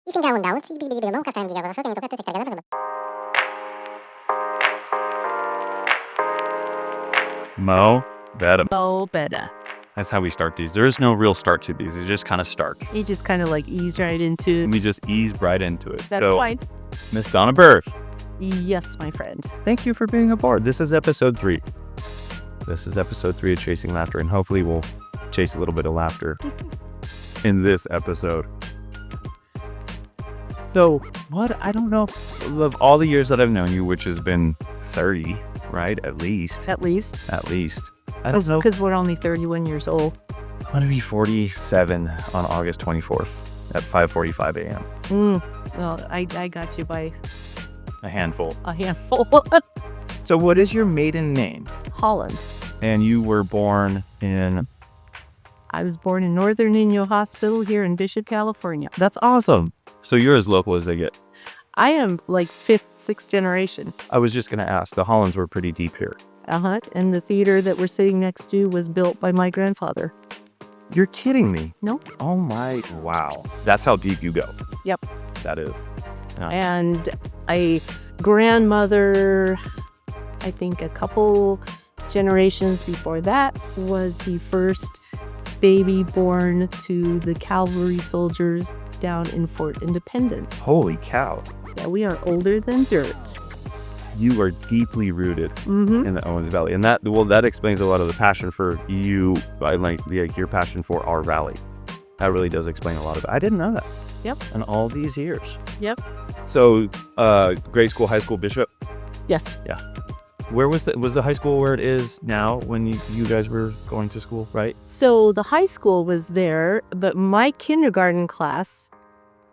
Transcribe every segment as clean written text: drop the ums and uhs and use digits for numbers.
Ipindaon-daon, bibili-bili mo, kakain juga bakso, ganito ka, ganito. Mo, better. Oh, better. That's how we start these. There is no real start to these. They just kind of start. You just kind of like ease right into it. We just ease right into it. That's fine. Miss Donna Berth, Yes, my friend. thank you for being aboard. This is episode 3. This is episode 3 of Chasing Laughter, and hopefully we'll chase a little bit of laughter in this episode. So, what? I don't know. Of all the years that I've known you, which has been 30, right? At least. At least. I don't know. Because we're only 31 years old. I'm going to be 47 on August 24th at 5:45 a.m. Well, I got you by A handful. a handful. So what is your maiden name? Holland. And you were born in... I was born in Northern Niño Hospital here in Bishop, California. That's awesome. So you're as local as they get. I am like 5th, 6th generation. I was just going to ask. The Hollands were pretty deep here. And the theater that we're sitting next to was built by my grandfather. You're kidding me. No. Oh my... Wow. That's how deep you go. Yep. That is. And a grandmother, I think a couple generations before that, was the first baby born to the cavalry soldiers down in Fort Independence. Holy cow. Yeah, we are older than dirt. You are deeply rooted Mm-hmm. in the Owens Valley. And that explains a lot of the passion for you, like your passion for our valley. That really does explain a lot of it. I didn't know that. Yep. In all these years. Yep. So, grade school, high school, Bishop. Yes. Where was the high school where it is now when you guys were going to school, right? So the high school was there, but my kindergarten class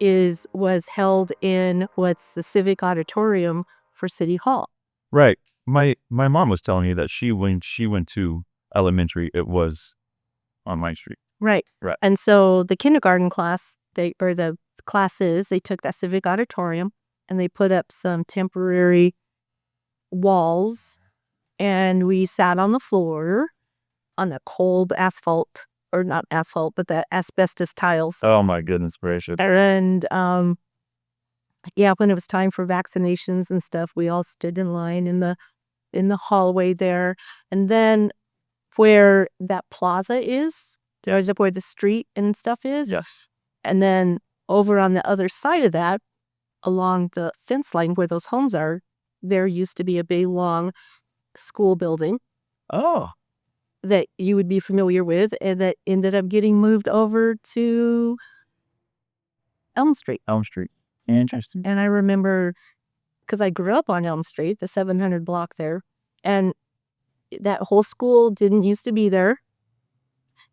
was held in what's the civic auditorium for City Hall. Right. My mom was telling me that when she went to elementary, it was on my street. Right. Right. And so the kindergarten class, they took that civic auditorium and they put up some temporary walls, and we sat on the floor on the cold asphalt, or not asphalt, but the asbestos tiles. Oh my goodness gracious. And when it was time for vaccinations and stuff, we all stood in line in the hallway there. And then where that plaza is, there's where the street and stuff is. Yes. And then over on the other side of that, along the fence line where those homes are, there used to be a big long school building Oh. that you would be familiar with, and that ended up getting moved over to Elm Street. Elm Street. Interesting. And I remember, because I grew up on Elm Street, the 700 block there, and that whole school didn't used to be there.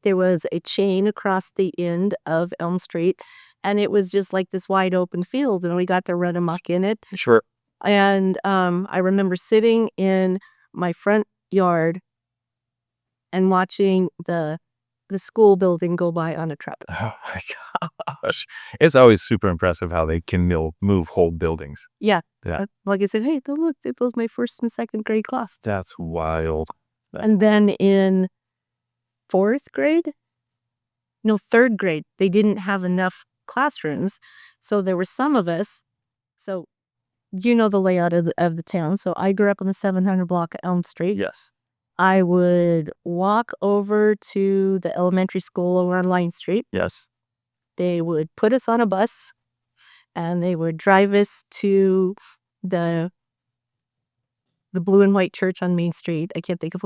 There was a chain across the end of Elm Street, and it was just like this wide open field, and we got to run amok in it. Sure. And I remember sitting in my front yard and watching the school building go by on a truck. Oh my gosh. It's always super impressive how they can move whole buildings. Yeah. Yeah. Like I said, hey, look, it was my 1st and 2nd grade class. That's wild. And then in 3rd grade, they didn't have enough classrooms. So there were some of us. So you know the layout of the town. So I grew up on the 700 block of Elm Street. Yes. I would walk over to the elementary school over on Line Street. Yes. They would put us on a bus and they would drive us to the blue and white church on Main Street. I can't think of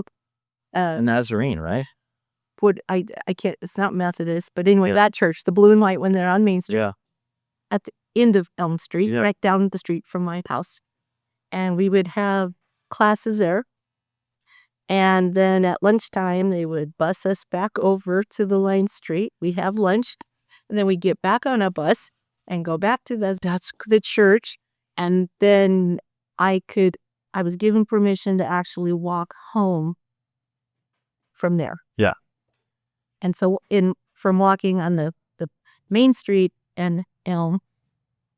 Nazarene, right? I can't, it's not Methodist, but anyway, that church, the blue and white when they're on Main Street. Yeah. At the end of Elm Street, Yeah. right down the street from my house. And we would have classes there. And then at lunchtime, they would bus us back over to the Line Street. We have lunch. And then we get back on a bus and go back to the church. And then I was given permission to actually walk home from there. Yeah. And so from walking on the Main Street and Elm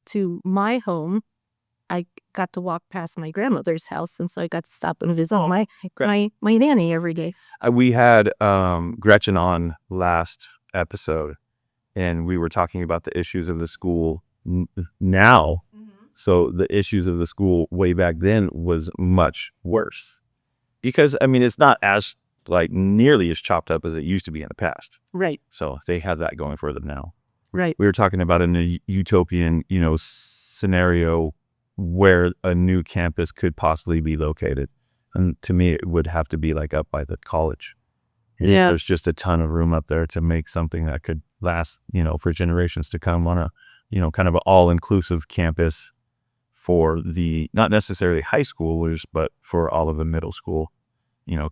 to my home, I got to walk past my grandmother's house, and so I got to stop and visit my nanny every day. We had Gretchen on last episode, and we were talking about the issues of the school now. So the issues of the school way back then was much worse because, I mean, it's not as like nearly as chopped up as it used to be in the past. Right. So they have that going for them now. Right. We were talking about in a utopian, scenario where a new campus could possibly be located. And to me, it would have to be like up by the college. Yeah. There's just a ton of room up there to make something that could last, for generations to come on a, kind of an all-inclusive campus for the, not necessarily high schoolers, but for all of the middle school,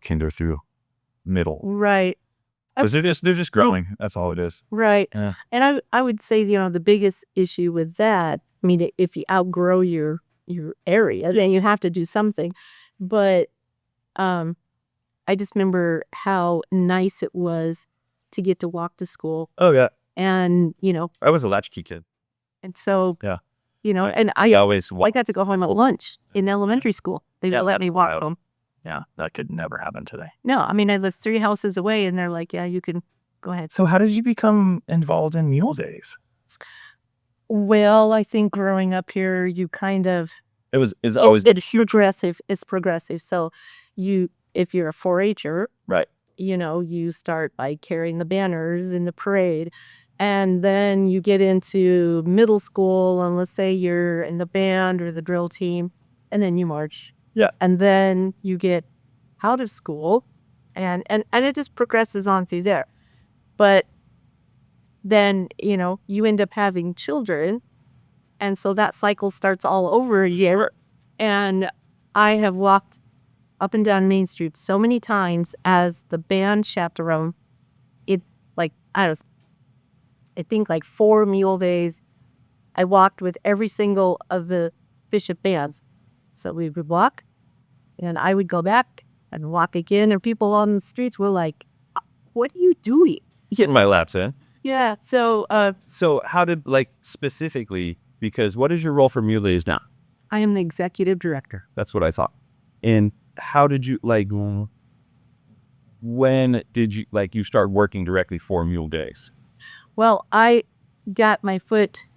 kinder through middle. Right. Because they're just growing. That's all it is. Right. Yeah. And I would say, the biggest issue with that, I mean, if you outgrow your area, then you have to do something. But I just remember how nice it was to get to walk to school. Oh, yeah. And, I was a latchkey kid. and so, Yeah. and I always got to go home at lunch in elementary school. They would let me walk home. Yeah, that could never happen today. No, I mean, I lived 3 houses away and they're like, yeah, you can go ahead. So how did you become involved in Mule Days? Well, I think growing up here, you kind of, It's always it's progressive. It's progressive. So if you're a 4-H'er, right. you start by carrying the banners in the parade. And then you get into middle school, and let's say you're in the band or the drill team, and then you march. Yeah. And then you get out of school, and it just progresses on through there. But then, you end up having children, and so that cycle starts all over again. And I have walked up and down Main Street so many times as the band chaperone. I think like 4 Mule Days, I walked with every single of the Bishop bands. So we would walk, and I would go back and walk again, and people on the streets were like, what are you doing? Getting my laps in. Yeah, so So how did, specifically, because what is your role for Mule Days now? I am the executive director. That's what I thought. And how did you, when did you, you start working directly for Mule Days? Well, I got my foot.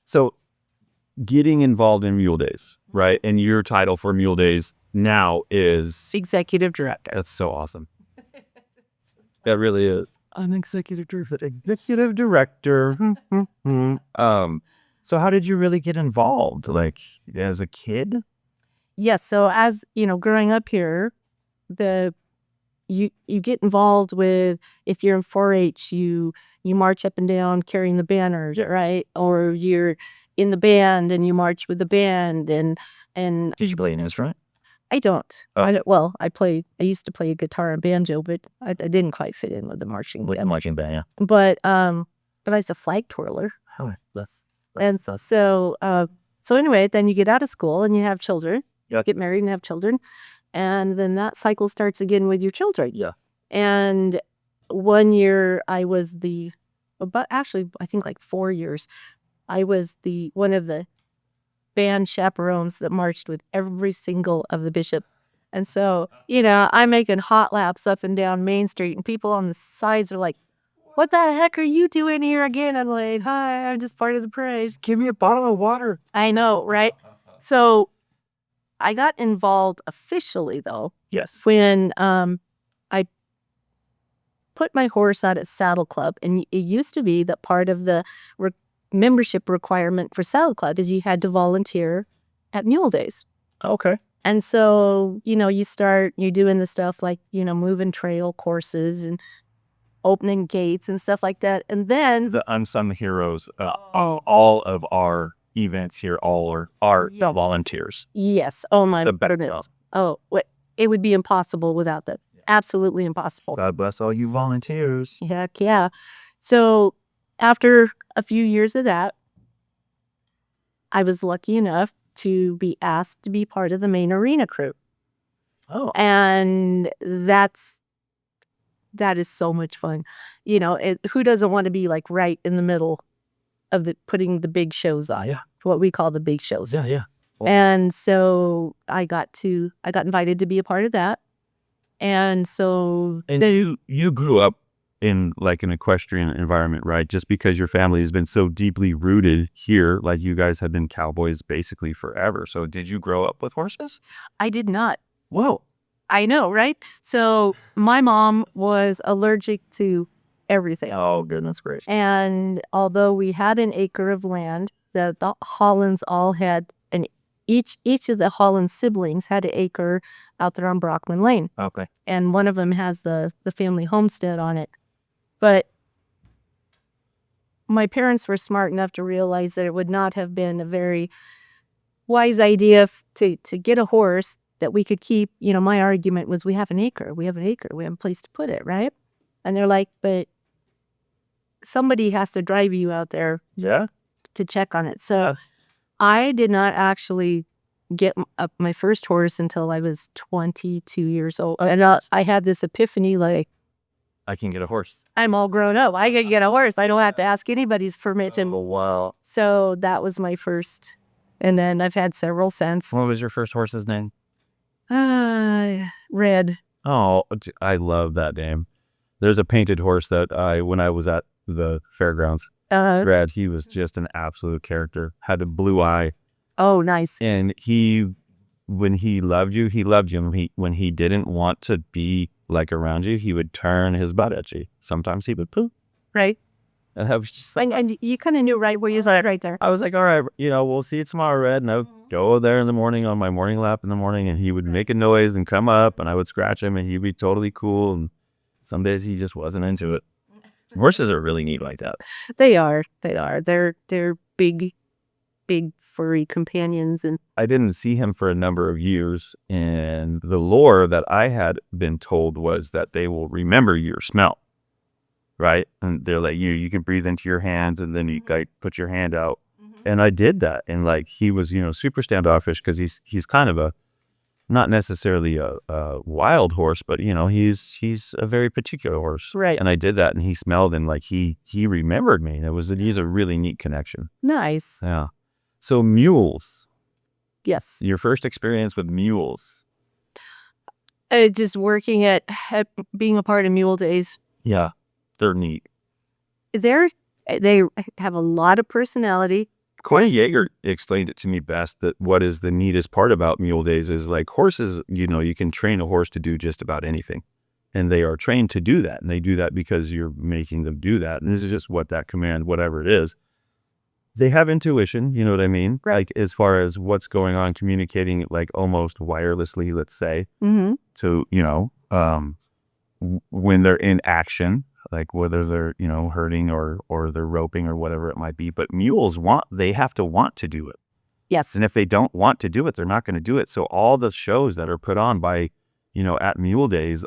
So getting involved in Mule Days, right? And your title for Mule Days now is Executive director. That's so awesome. That really is. I'm executive director. So how did you really get involved? As a kid? Yes. So as growing up here, you get involved with, if you're in 4-H, you march up and down carrying the banners, right? Or you're in the band and you march with the band. And Did you play an instrument? I don't. Oh. I used to play guitar and banjo, but I didn't quite fit in with the marching band. Marching band, yeah. But I was a flag twirler. Oh, that's And so anyway, then you get out of school and you have children. Yeah. Get married and have children. And then that cycle starts again with your children. Yeah. And one year I was I think 4 years, I was one of the band chaperones that marched with every single of the Bishop. And so, I'm making hot laps up and down Main Street, and people on the sides are like, what the heck are you doing here again? I'm like, hi, I'm just part of the parade. Just give me a bottle of water. I know, right? So I got involved officially, though, Yes. when I put my horse out at Saddle Club. And it used to be that part of the membership requirement for Saddle Club is you had to volunteer at Mule Days. Okay. And so, you're doing the stuff like, moving trail courses and opening gates and stuff like that. And then The unsung heroes, all of our events here, are Yeah. volunteers. yes, oh my The goodness. best. Oh, it would be impossible without them. Absolutely impossible. God bless all you volunteers. Heck yeah. So after a few years of that, I was lucky enough to be asked to be part of the main arena crew. Oh. And that is so much fun. Who doesn't want to be right in the middle of putting the big shows on? Yeah. What we call the big shows. Yeah, yeah. And so I got invited to be a part of that. And so And you grew up in like an equestrian environment, right? Just because your family has been so deeply rooted here, like you guys have been cowboys basically forever. So did you grow up with horses? I did not. Whoa. I know, right? So my mom was allergic to everything. Oh, goodness gracious. And although we had an acre of land, the Hollands all had each of the Holland siblings had an acre out there on Brockman Lane. Okay. And one of them has the family homestead on it. But my parents were smart enough to realize that it would not have been a very wise idea to get a horse that we could keep. You know, my argument was, we have an acre, we have a place to put it, right? And they're like, but somebody has to drive you out there Yeah. to check on it. So I did not actually get my first horse until I was 22 years old. And I had this epiphany, like, I can get a horse. I'm all grown up. I can get a horse. I don't have to ask anybody's permission. Oh, wow. So that was my first. And then I've had several since. What was your first horse's name? Red. Oh, I love that name. There's a painted horse that when I was at the fairgrounds, Red, he was just an absolute character. Had a blue eye. Oh, nice. And when he loved you, he loved you. When he didn't want to be like around you, he would turn his butt at you. Sometimes he would poop. Right. And I was just like, And you kind of knew right where you saw it right there. I was like, all right, we'll see you tomorrow, Red. And I would go there in the morning on my morning lap in the morning, and he would make a noise and come up, and I would scratch him, and he'd be totally cool. And some days he just wasn't into it. Horses are really neat like that. They are. They're big furry companions. And I didn't see him for a number of years, and the lore that I had been told was that they will remember your smell, right? And they're like, you can breathe into your hands, and then you like put your hand out. And I did that, and like he was super standoffish, because he's kind of a, not necessarily a wild horse, but he's a very particular horse, right? And I did that, and he smelled, and like he remembered me, and he's a really neat connection. Nice. Yeah. So mules. Yes. Your first experience with mules. Just working at being a part of Mule Days. Yeah, they're neat. They have a lot of personality. Corey Yeager explained it to me best, that what is the neatest part about Mule Days is like horses, you can train a horse to do just about anything. And they are trained to do that. And they do that because you're making them do that. And this is just what that command, whatever it is. They have intuition, you know what I mean? Right. Like as far as what's going on, communicating like almost wirelessly, let's say, to, when they're in action, like whether they're, herding or they're roping or whatever it might be. But mules they have to want to do it. Yes. And if they don't want to do it, they're not going to do it. So all the shows that are put on by, at Mule Days,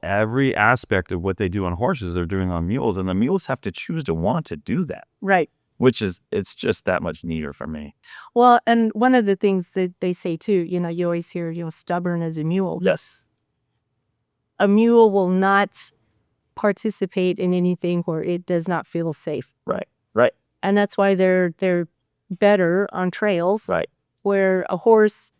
every aspect of what they do on horses, they're doing on mules. And the mules have to choose to want to do that. Right. It's just that much neater for me. Well, and one of the things that they say too, you always hear, stubborn as a mule. Yes. A mule will not participate in anything where it does not feel safe. Right. Right. And that's why they're better on trails. Right. Where a horse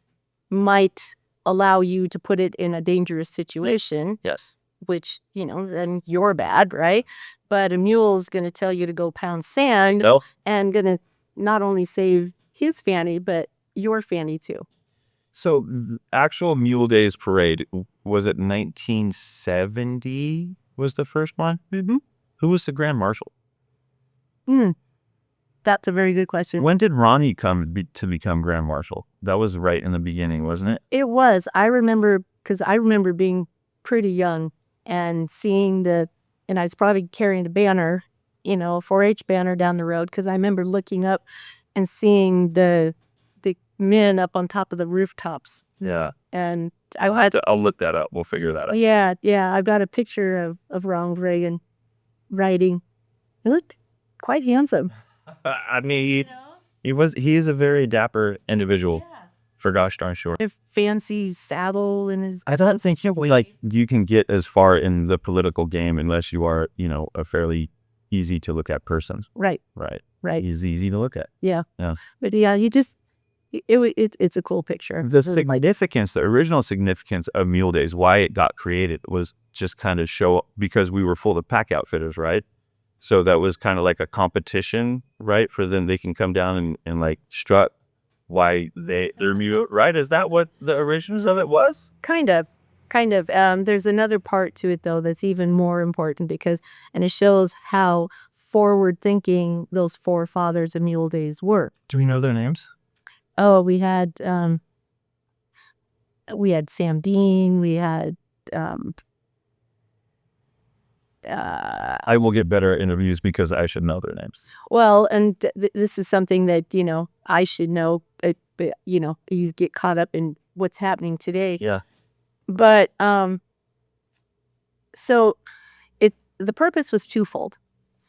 might allow you to put it in a dangerous situation. Yes. Which, then you're bad, right? But a mule is going to tell you to go pound sand and going to not only save his fanny, but your fanny too. So the actual Mule Days parade, was it 1970 was the first one? Mm-hmm. Who was the Grand Marshal? That's a very good question. When did Ronnie come to become Grand Marshal? That was right in the beginning, wasn't it? It was. I remember, because I remember being pretty young and seeing and I was probably carrying a banner, a 4-H banner down the road, because I remember looking up and seeing the men up on top of the rooftops. Yeah. And I'll look that up. We'll figure that out. Yeah. I've got a picture of Ronald Reagan riding. He looked quite handsome. I mean, he is a very dapper individual. Yeah. For gosh darn sure. A fancy saddle in his. I don't think you can get as far in the political game unless you are, a fairly easy to look at person. Right. Right. Right. He's easy to look at. Yeah. Yeah. But yeah, you it's a cool picture. The significance, the original significance of Mule Days, why it got created was just kind of show, because we were full of pack outfitters, right? So that was kind of like a competition, right? For them, they can come down and like strut why they're mule, right? Is that what the origins of it was? Kind of. There's another part to it though that's even more important and it shows how forward thinking those forefathers of Mule Days were. Do we know their names? Oh, we had Sam Dean, we had I will get better at interviews because I should know their names. well, and this is something that, I should know, but you get caught up in what's happening today. Yeah. But so the purpose was twofold.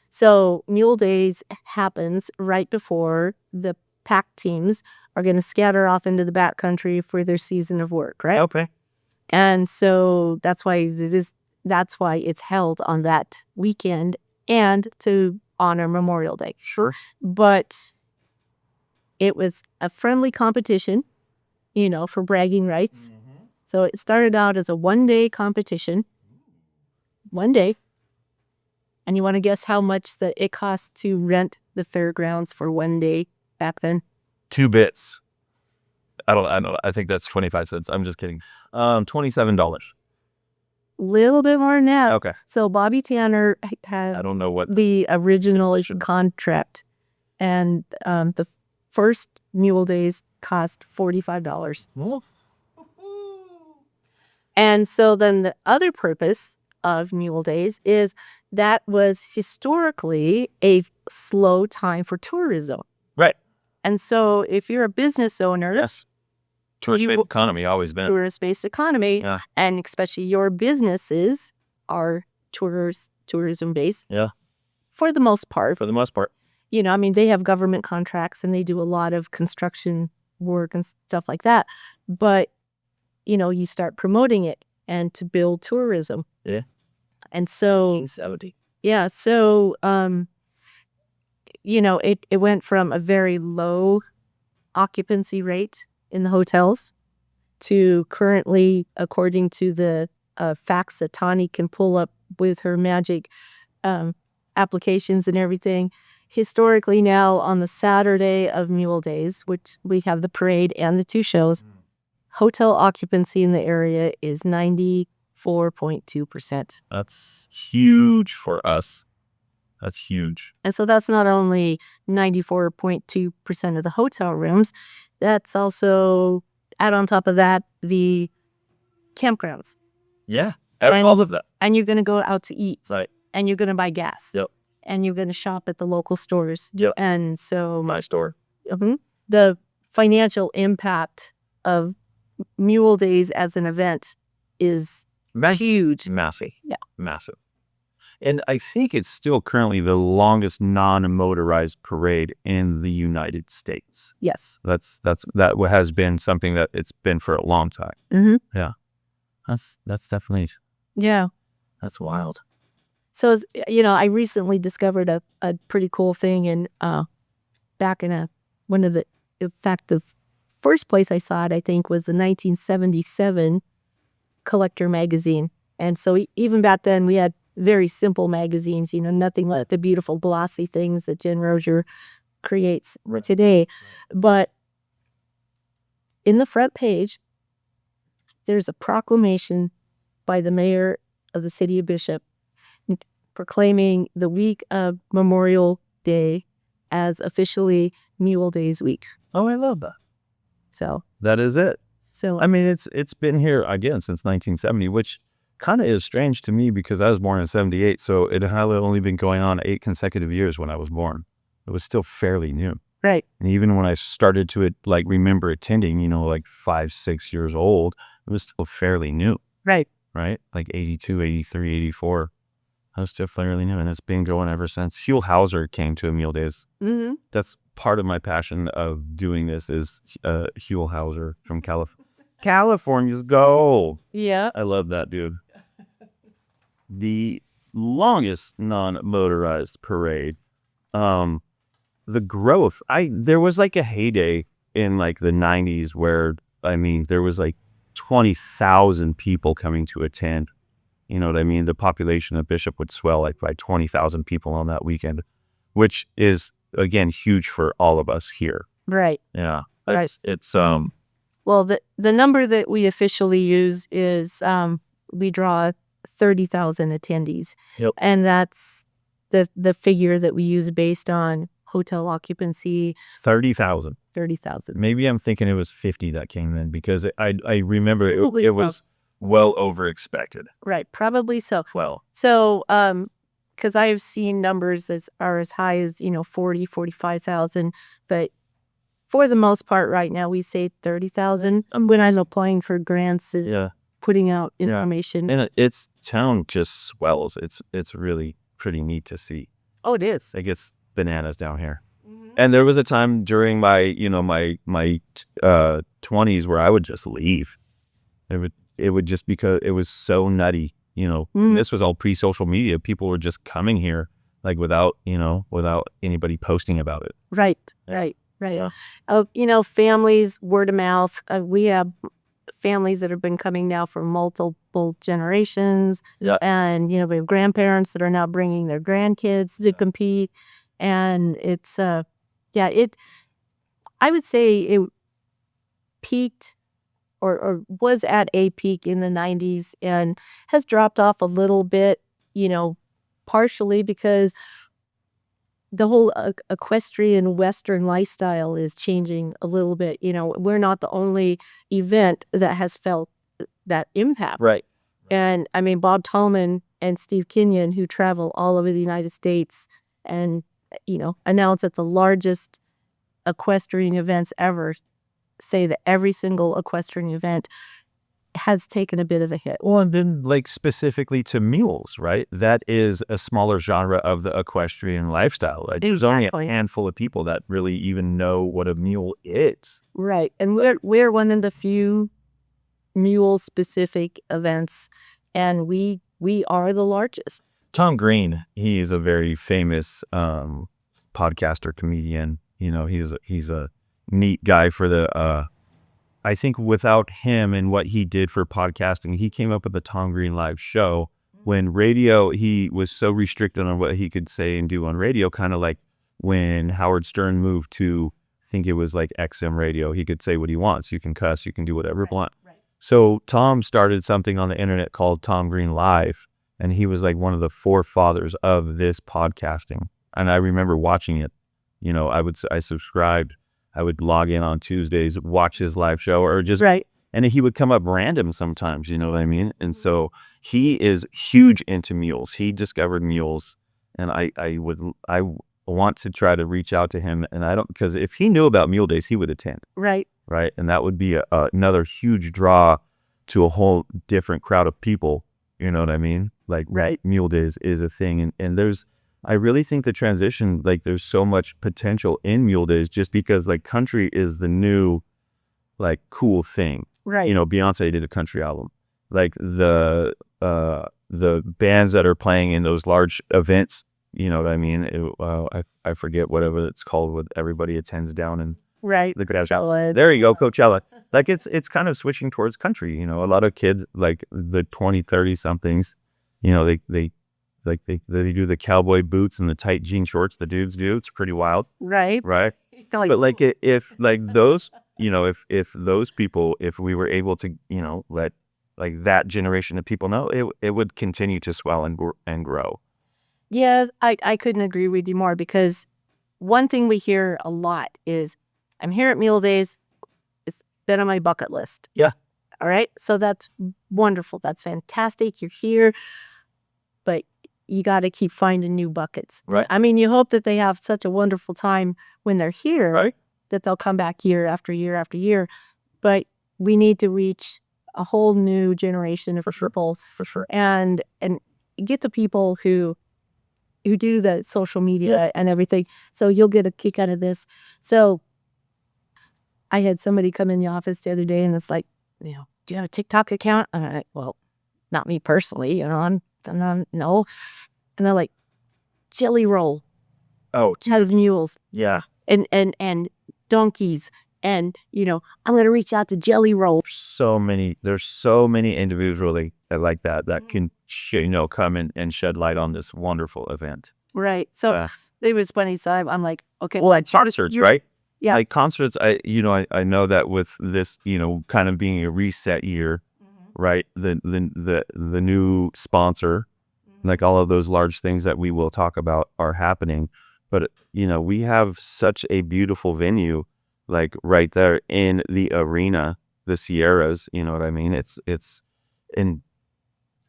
So Mule Days happens right before the pack teams are going to scatter off into the backcountry for their season of work, right? Okay. And so that's why it's held on that weekend and to honor Memorial Day. Sure. But it was a friendly competition, for bragging rights. Mm-hmm. So it started out as a 1-day competition. 1 day. And you want to guess how much it cost to rent the fairgrounds for 1 day back then? 2 bits. I don't know. I think that's 25 cents. I'm just kidding. $27. Little bit more than that. Okay. So Bobby Tanner had I don't know what the original contract, and the first Mule Days cost $45. Well, And so then the other purpose of Mule Days is that was historically a slow time for tourism. right. And so if you're a business owner, Yes. Tourist-based economy always been. tourist-based economy, Yeah. and especially your businesses are tourism-based. Yeah. For the most part. For the most part. They have government contracts and they do a lot of construction work and stuff like that. But, you start promoting it and to build tourism. Yeah. And so, 1970. yeah, so, it went from a very low occupancy rate in the hotels to currently, according to the facts that Tani can pull up with her magic applications and everything, historically now on the Saturday of Mule Days, which we have the parade and the 2 shows, hotel occupancy in the area is 94.2%. That's huge for us. That's huge. And so that's not only 94.2% of the hotel rooms, that's also, add on top of that, the campgrounds. Yeah. And- All of that. And you're going to go out to eat. Right. And you're going to buy gas. Yep. And you're going to shop at the local stores. Yep. And so My store. the financial impact of Mule Days as an event is huge. Massive. Yeah. Massive. And I think it's still currently the longest non-motorized parade in the United States. Yes. That has been something that it's been for a long time. Mm-hmm. Yeah. That's definitely, Yeah. that's wild. So, I recently discovered a pretty cool thing back in in fact, the first place I saw it, I think, was the 1977 Collector magazine. And so even back then we had very simple magazines, nothing like the beautiful glossy things that Jen Rozier creates today. But in the front page, there's a proclamation by the mayor of the city of Bishop proclaiming the week of Memorial Day as officially Mule Days week. Oh, I love that. So That is it. So I mean, it's been here again since 1970, which kind of is strange to me because I was born in 78. So it had only been going on 8 consecutive years when I was born. It was still fairly new. right. And even when I started to remember attending, like 5, 6 years old, it was still fairly new, Right. right? Like 82, 83, 84. That was still fairly new. And it's been going ever since. Huell Hauser came to Mule Days. Mm-hmm. That's part of my passion of doing this is Huell Hauser from California. California's gold. Yeah. I love that dude. The longest non-motorized parade, the growth. There was like a heyday in like the 90s where, I mean, there was like 20,000 people coming to attend. You know what I mean? The population of Bishop would swell like by 20,000 people on that weekend, which is, again, huge for all of us here. Right. Yeah. Right. It's Well, the number that we officially use is we draw 30,000 attendees. Yep. And that's the figure that we use based on hotel occupancy. 30,000. 30,000. Maybe I'm thinking it was 50 that came in because I remember Probably it so. was well over expected. Right. Probably so. Well, So, because I have seen numbers that are as high as, 40, 45,000, but for the most part right now, we say 30,000. When I'm applying for grants, yeah. putting out information. And its town just swells. It's really pretty neat to see. Oh, it is. It gets bananas down here. And there was a time during my 20s where I would just leave. It would just, because it was so nutty, This was all pre-social media. People were just coming here like without anybody posting about it. Right. Yeah. Families, word of mouth. We have families that have been coming now for multiple generations. Yeah. And, we have grandparents that are now bringing their grandkids to compete. And it's, I would say it peaked or was at a peak in the 90s and has dropped off a little bit, partially because the whole equestrian Western lifestyle is changing a little bit. We're not the only event that has felt that impact. Right. And I mean, Bob Tallman and Steve Kenyon, who travel all over the United States and, announce at the largest equestrian events ever, say that every single equestrian event has taken a bit of a hit. Well, and then like specifically to mules, right? That is a smaller genre of the equestrian lifestyle. Like, there's only a handful of people that really even know what a mule is. Right. And we're one of the few mule specific events, and we are the largest. Tom Green, he is a very famous podcaster, comedian. He's a neat guy for the I think without him and what he did for podcasting, he came up with the Tom Green Live show. When radio, he was so restricted on what he could say and do on radio, kind of like when Howard Stern moved to, I think it was like XM radio. He could say what he wants. You can cuss, you can do whatever you want. Right. So Tom started something on the internet called Tom Green Live, and he was like one of the forefathers of this podcasting. And I remember watching it. I subscribed. I would log in on Tuesdays, watch his live show, or just, right. And he would come up random sometimes, you know what I mean? And so he is huge into mules. He discovered mules, and I want to try to reach out to him, and because if he knew about Mule Days, he would attend. Right. Right. And that would be another huge draw to a whole different crowd of people. You know what I mean? Like, right. Mule Days is a thing. And I really think the transition, like, there's so much potential in Mule Days just because, like, country is the new, like, cool thing. Right. Beyonce did a country album. Like, the bands that are playing in those large events, you know what I mean? I forget whatever it's called, what everybody attends down in. Right. The Coachella. There you go, Coachella. Like, it's kind of switching towards country. A lot of kids, like the 20, 30 somethings, they do the cowboy boots and the tight jean shorts the dudes do. It's pretty wild. Right. Right. But like, if like those, if those people, if we were able to, let like that generation of people know, it would continue to swell and grow. Yes, I couldn't agree with you more, because one thing we hear a lot is, I'm here at Mule Days. It's been on my bucket list. Yeah. All right. So that's wonderful. That's fantastic. You're here, but you got to keep finding new buckets. Right. I mean, you hope that they have such a wonderful time when they're here, right, that they'll come back year after year after year. But we need to reach a whole new generation of people. For sure. And get the people who do the social media and everything. So you'll get a kick out of this. So I had somebody come in the office the other day, and it's like, do you have a TikTok account? And I'm like, well, not me personally, I'm no. And they're like, Jelly Roll. Oh, has mules. Yeah. And donkeys And, I'm going to reach out to Jelly Roll. There's so many individuals like that can, come in and shed light on this wonderful event. Right. So it was funny. So I'm like, okay. Well, like concerts, right? Yeah. Like concerts, I know that with this, kind of being a reset year, right? The new sponsor, like all of those large things that we will talk about are happening. But, we have such a beautiful venue, like right there in the arena, the Sierras, you know what I mean? And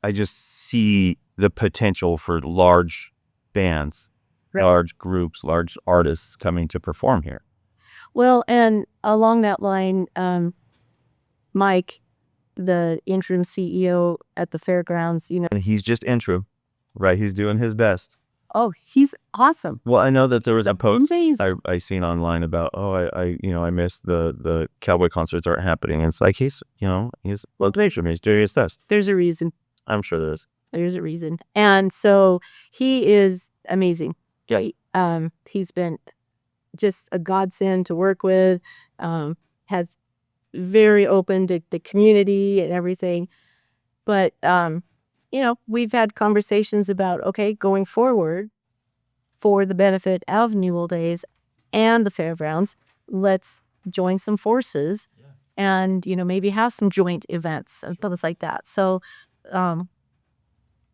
I just see the potential for large bands, large groups, large artists coming to perform here. Well, and along that line, Mike, the interim CEO at the fairgrounds, And he's just interim, right? He's doing his best. Oh, he's awesome. Well, I know that there was a post Amazing. I seen online about, I missed the cowboy concerts aren't happening. And it's like, he's location, he's doing his best. There's a reason. I'm sure there is. There's a reason. And so he is amazing. Yeah. He's been just a godsend to work with, has very open to the community and everything. But, we've had conversations about, okay, going forward for the benefit of Mule Days and the fairgrounds, let's join some forces and, maybe have some joint events and things like that. So,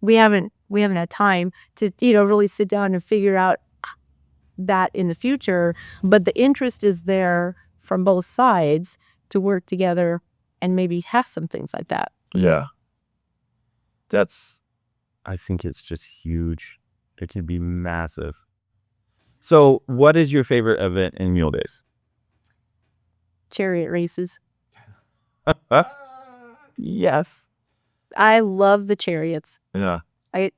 we haven't had time to, really sit down and figure out that in the future, but the interest is there from both sides to work together and maybe have some things like that. Yeah. I think it's just huge. It can be massive. So what is your favorite event in Mule Days? Chariot races. Yes. I love the chariots. Yeah. I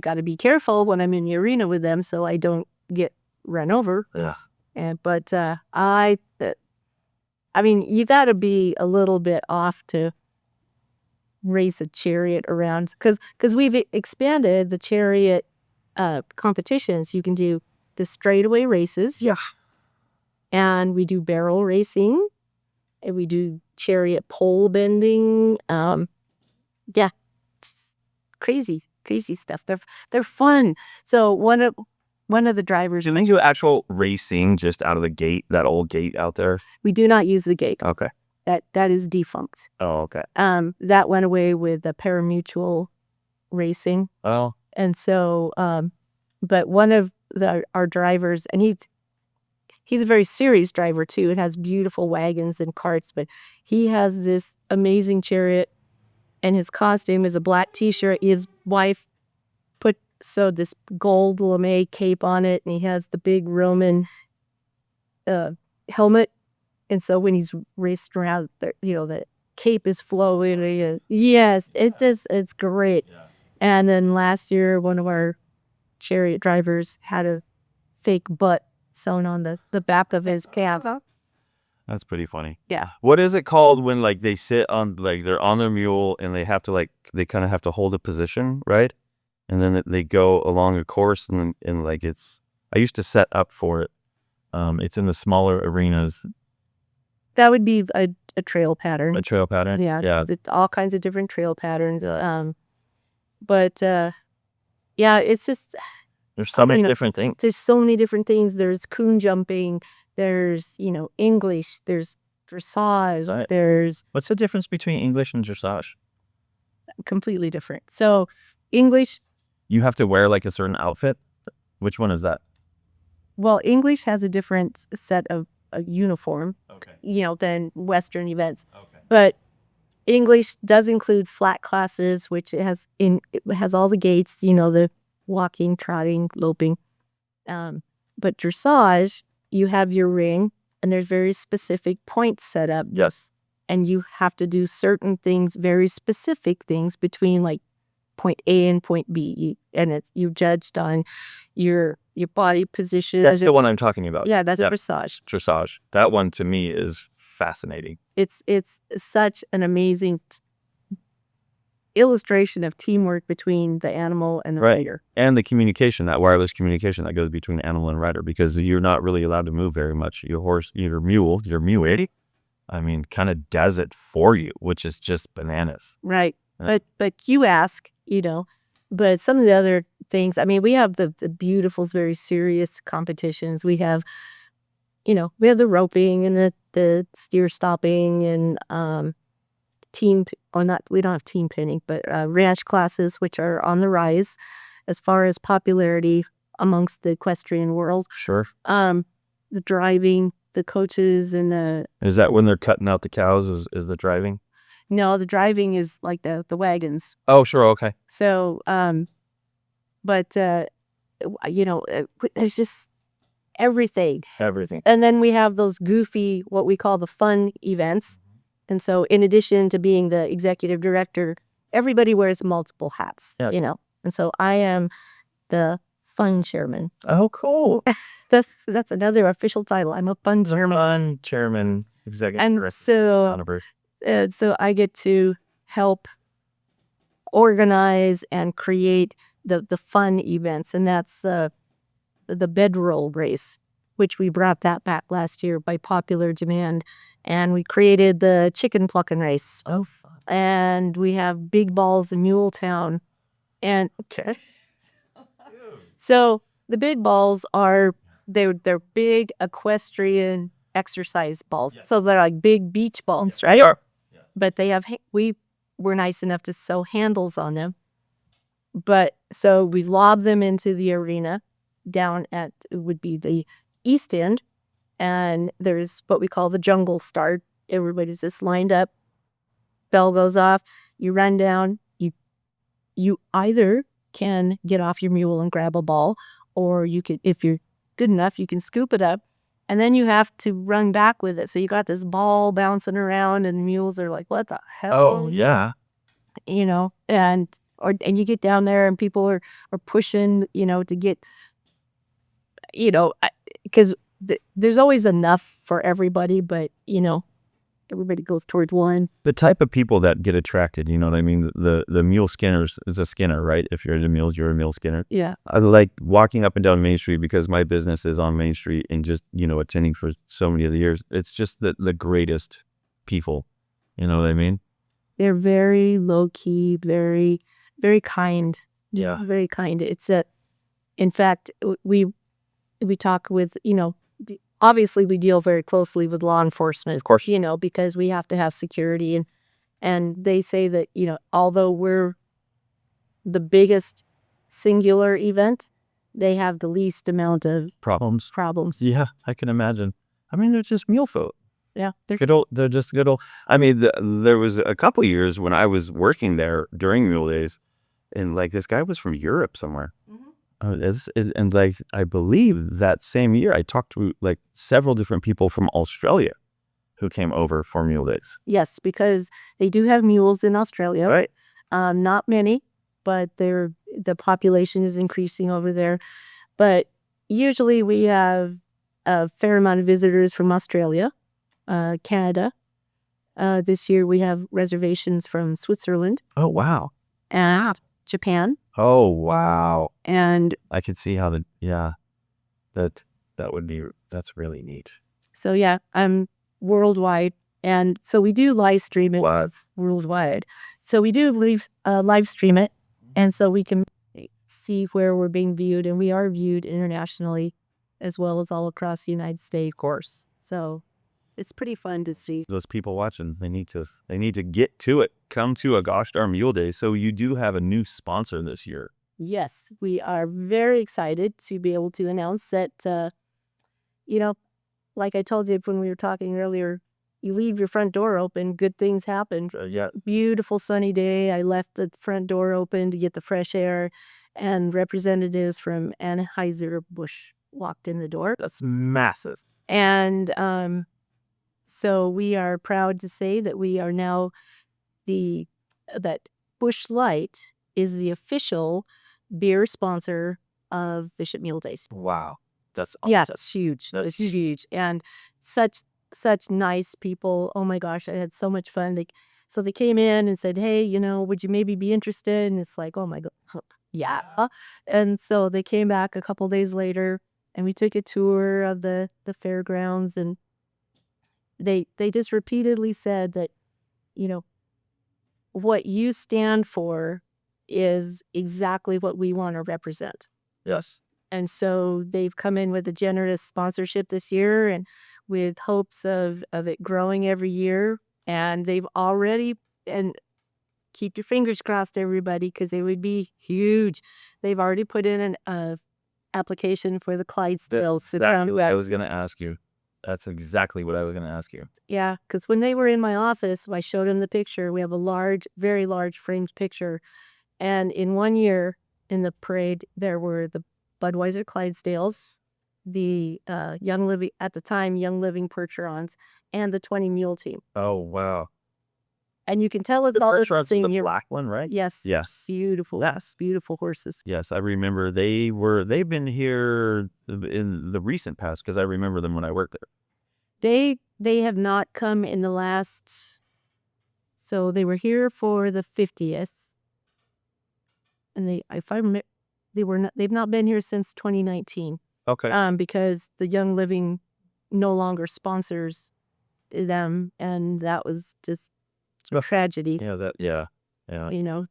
got to be careful when I'm in the arena with them so I don't get run over. Yeah. But you got to be a little bit off to race a chariot around because we've expanded the chariot competitions. You can do the straightaway races. Yeah. And we do barrel racing. And we do chariot pole bending. Yeah. Crazy stuff. They're fun. So one of the drivers. Do they do actual racing just out of the gate, that old gate out there? We do not use the gate. Okay. That is defunct. Oh, okay. That went away with the parimutuel racing. Oh. And so, but one of our drivers, and he's a very serious driver too. It has beautiful wagons and carts, but he has this amazing chariot, and his costume is a black T-shirt. His wife sewed this gold lame cape on it, and he has the big Roman helmet. And so when he's raced around, the cape is flowing. Yes, it's great. Yeah. And then last year, one of our chariot drivers had a fake butt sewn on the back of his pants. That's pretty funny. Yeah. What is it called when they sit on they're on their mule and they have to they kind of have to hold a position, right? And then they go along a course and it's I used to set up for it. It's in the smaller arenas. That would be a trail pattern. A trail pattern? Yeah. Yeah. It's all kinds of different trail patterns. But it's just... There's so many different things. There's so many different things. There's coon jumping. There's, English. There's dressage. Right. There's... What's the difference between English and dressage? Completely different. So English... You have to wear a certain outfit? Which one is that? Well, English has a different set of a uniform, okay, than Western events. Okay. But English does include flat classes, which it has all the gaits, the walking, trotting, loping. But dressage, you have your ring, and there's very specific points set up. Yes. And you have to do certain things, very specific things between point A and point B, and you're judged on your body position. That's the one I'm talking about. Yeah, that's a dressage. Dressage. That one to me is fascinating. It's such an amazing illustration of teamwork between the animal and the Right. rider. And the communication, that wireless communication that goes between animal and rider, because you're not really allowed to move very much. Your horse, your mule, I mean, kind of does it for you, which is just bananas. Right. But you ask, but some of the other things, I mean, we have the beautiful, very serious competitions. We have, we have the roping and the steer stopping and we don't have team pinning, but ranch classes, which are on the rise as far as popularity amongst the equestrian world. Sure. The driving, the coaches, and the... Is that when they're cutting out the cows, is the driving? No, the driving is like the wagons. Oh, sure. Okay. So, but, there's just everything. Everything. And then we have those goofy, what we call the fun events. And so in addition to being the executive director, everybody wears multiple hats, Yeah. And so I am the fun chairman. Oh, cool. That's another official title. I'm a fun chairman. Fun chairman, executive And director. so I get to help organize and create the fun events. And that's the bedroll race, which we brought that back last year by popular demand. And we created the chicken plucking race. Oh, fun. And we have big balls in Mule Town. And Okay. so the big balls they're big equestrian exercise balls. Yes. So they're like big beach balls, right? Sure. Yeah. But they have, we were nice enough to sew handles on them. But so we lob them into the arena down at, it would be the east end. And there's what we call the jungle start. Everybody's just lined up. Bell goes off. You run down. You either can get off your mule and grab a ball, or you could, if you're good enough, you can scoop it up. And then you have to run back with it. So you got this ball bouncing around, and mules are like, "What the hell?" Oh, yeah. And you get down there, and people are pushing, to get, because there's always enough for everybody, but everybody goes towards one. The type of people that get attracted, you know what I mean? The mule skinners is a skinner, right? If you're into mules, you're a mule skinner. Yeah. I like walking up and down Main Street because my business is on Main Street, and just, attending for so many of the years. It's just the greatest people. You know what I mean? They're very low key, very, very kind. Yeah. Very kind. In fact, we talk with, obviously we deal very closely with law enforcement, Of course. because we have to have security, and they say that, although we're the biggest singular event, they have the least amount of Problems. Yeah, I can imagine. I mean, they're just mule folk. Yeah. They're just good old. I mean, there was a couple years when I was working there during Mule Days, and like this guy was from Europe somewhere. And like, I believe that same year I talked to like several different people from Australia who came over for Mule Days. Yes, because they do have mules in Australia. Right. Not many, but the population is increasing over there. But usually we have a fair amount of visitors from Australia, Canada. This year we have reservations from Switzerland Oh, wow. and Japan. Oh, wow. And I could see how that's really neat. so, yeah, I'm worldwide. And so we do live stream it What? worldwide. So we do live stream it. And so we can see where we're being viewed. And we are viewed internationally as well as all across the United States, of course. So it's pretty fun to see. Those people watching, they need to get to it. Come to a gosh darn Mule Day. So you do have a new sponsor this year. Yes, we are very excited to be able to announce that, like I told you when we were talking earlier, you leave your front door open, good things happen. Yeah. Beautiful sunny day. I left the front door open to get the fresh air, and representatives from Anheuser-Busch walked in the door. That's massive. And so we are proud to say that we are now that Busch Light is the official beer sponsor of Bishop Mule Days. Wow. That's awesome. Yeah, it's huge. That's It's huge. And such nice people. Oh my gosh, I had so much fun. Like So they came in and said, hey, would you maybe be interested? And it's like, oh my God, yeah. And so they came back a couple days later and we took a tour of the fairgrounds, and they just repeatedly said that, you know, what you stand for is exactly what we want to represent. Yes. And so they've come in with a generous sponsorship this year, and with hopes of it growing every year. And they've already, and keep your fingers crossed, everybody, because it would be huge. They've already put in an application for the Clydesdales. I was going to ask you. That's exactly what I was going to ask you. Yeah, because when they were in my office, I showed them the picture. We have a large, very large framed picture. And in one year in the parade, there were the Budweiser Clydesdales, the Young Living, at the time, Young Living Percherons, and the 20 Mule team. Oh, wow. And you can tell it's The all the Percherons same are the year. black one, right? Yes. Yes. Beautiful. Yes. Beautiful horses. Yes, I remember they've been here in the recent past because I remember them when I worked there. They have not come in the last, so they were here for the 50th. And they've not been here since 2019. Okay. Because the Young Living no longer sponsors them, and that was just a tragedy. Yeah.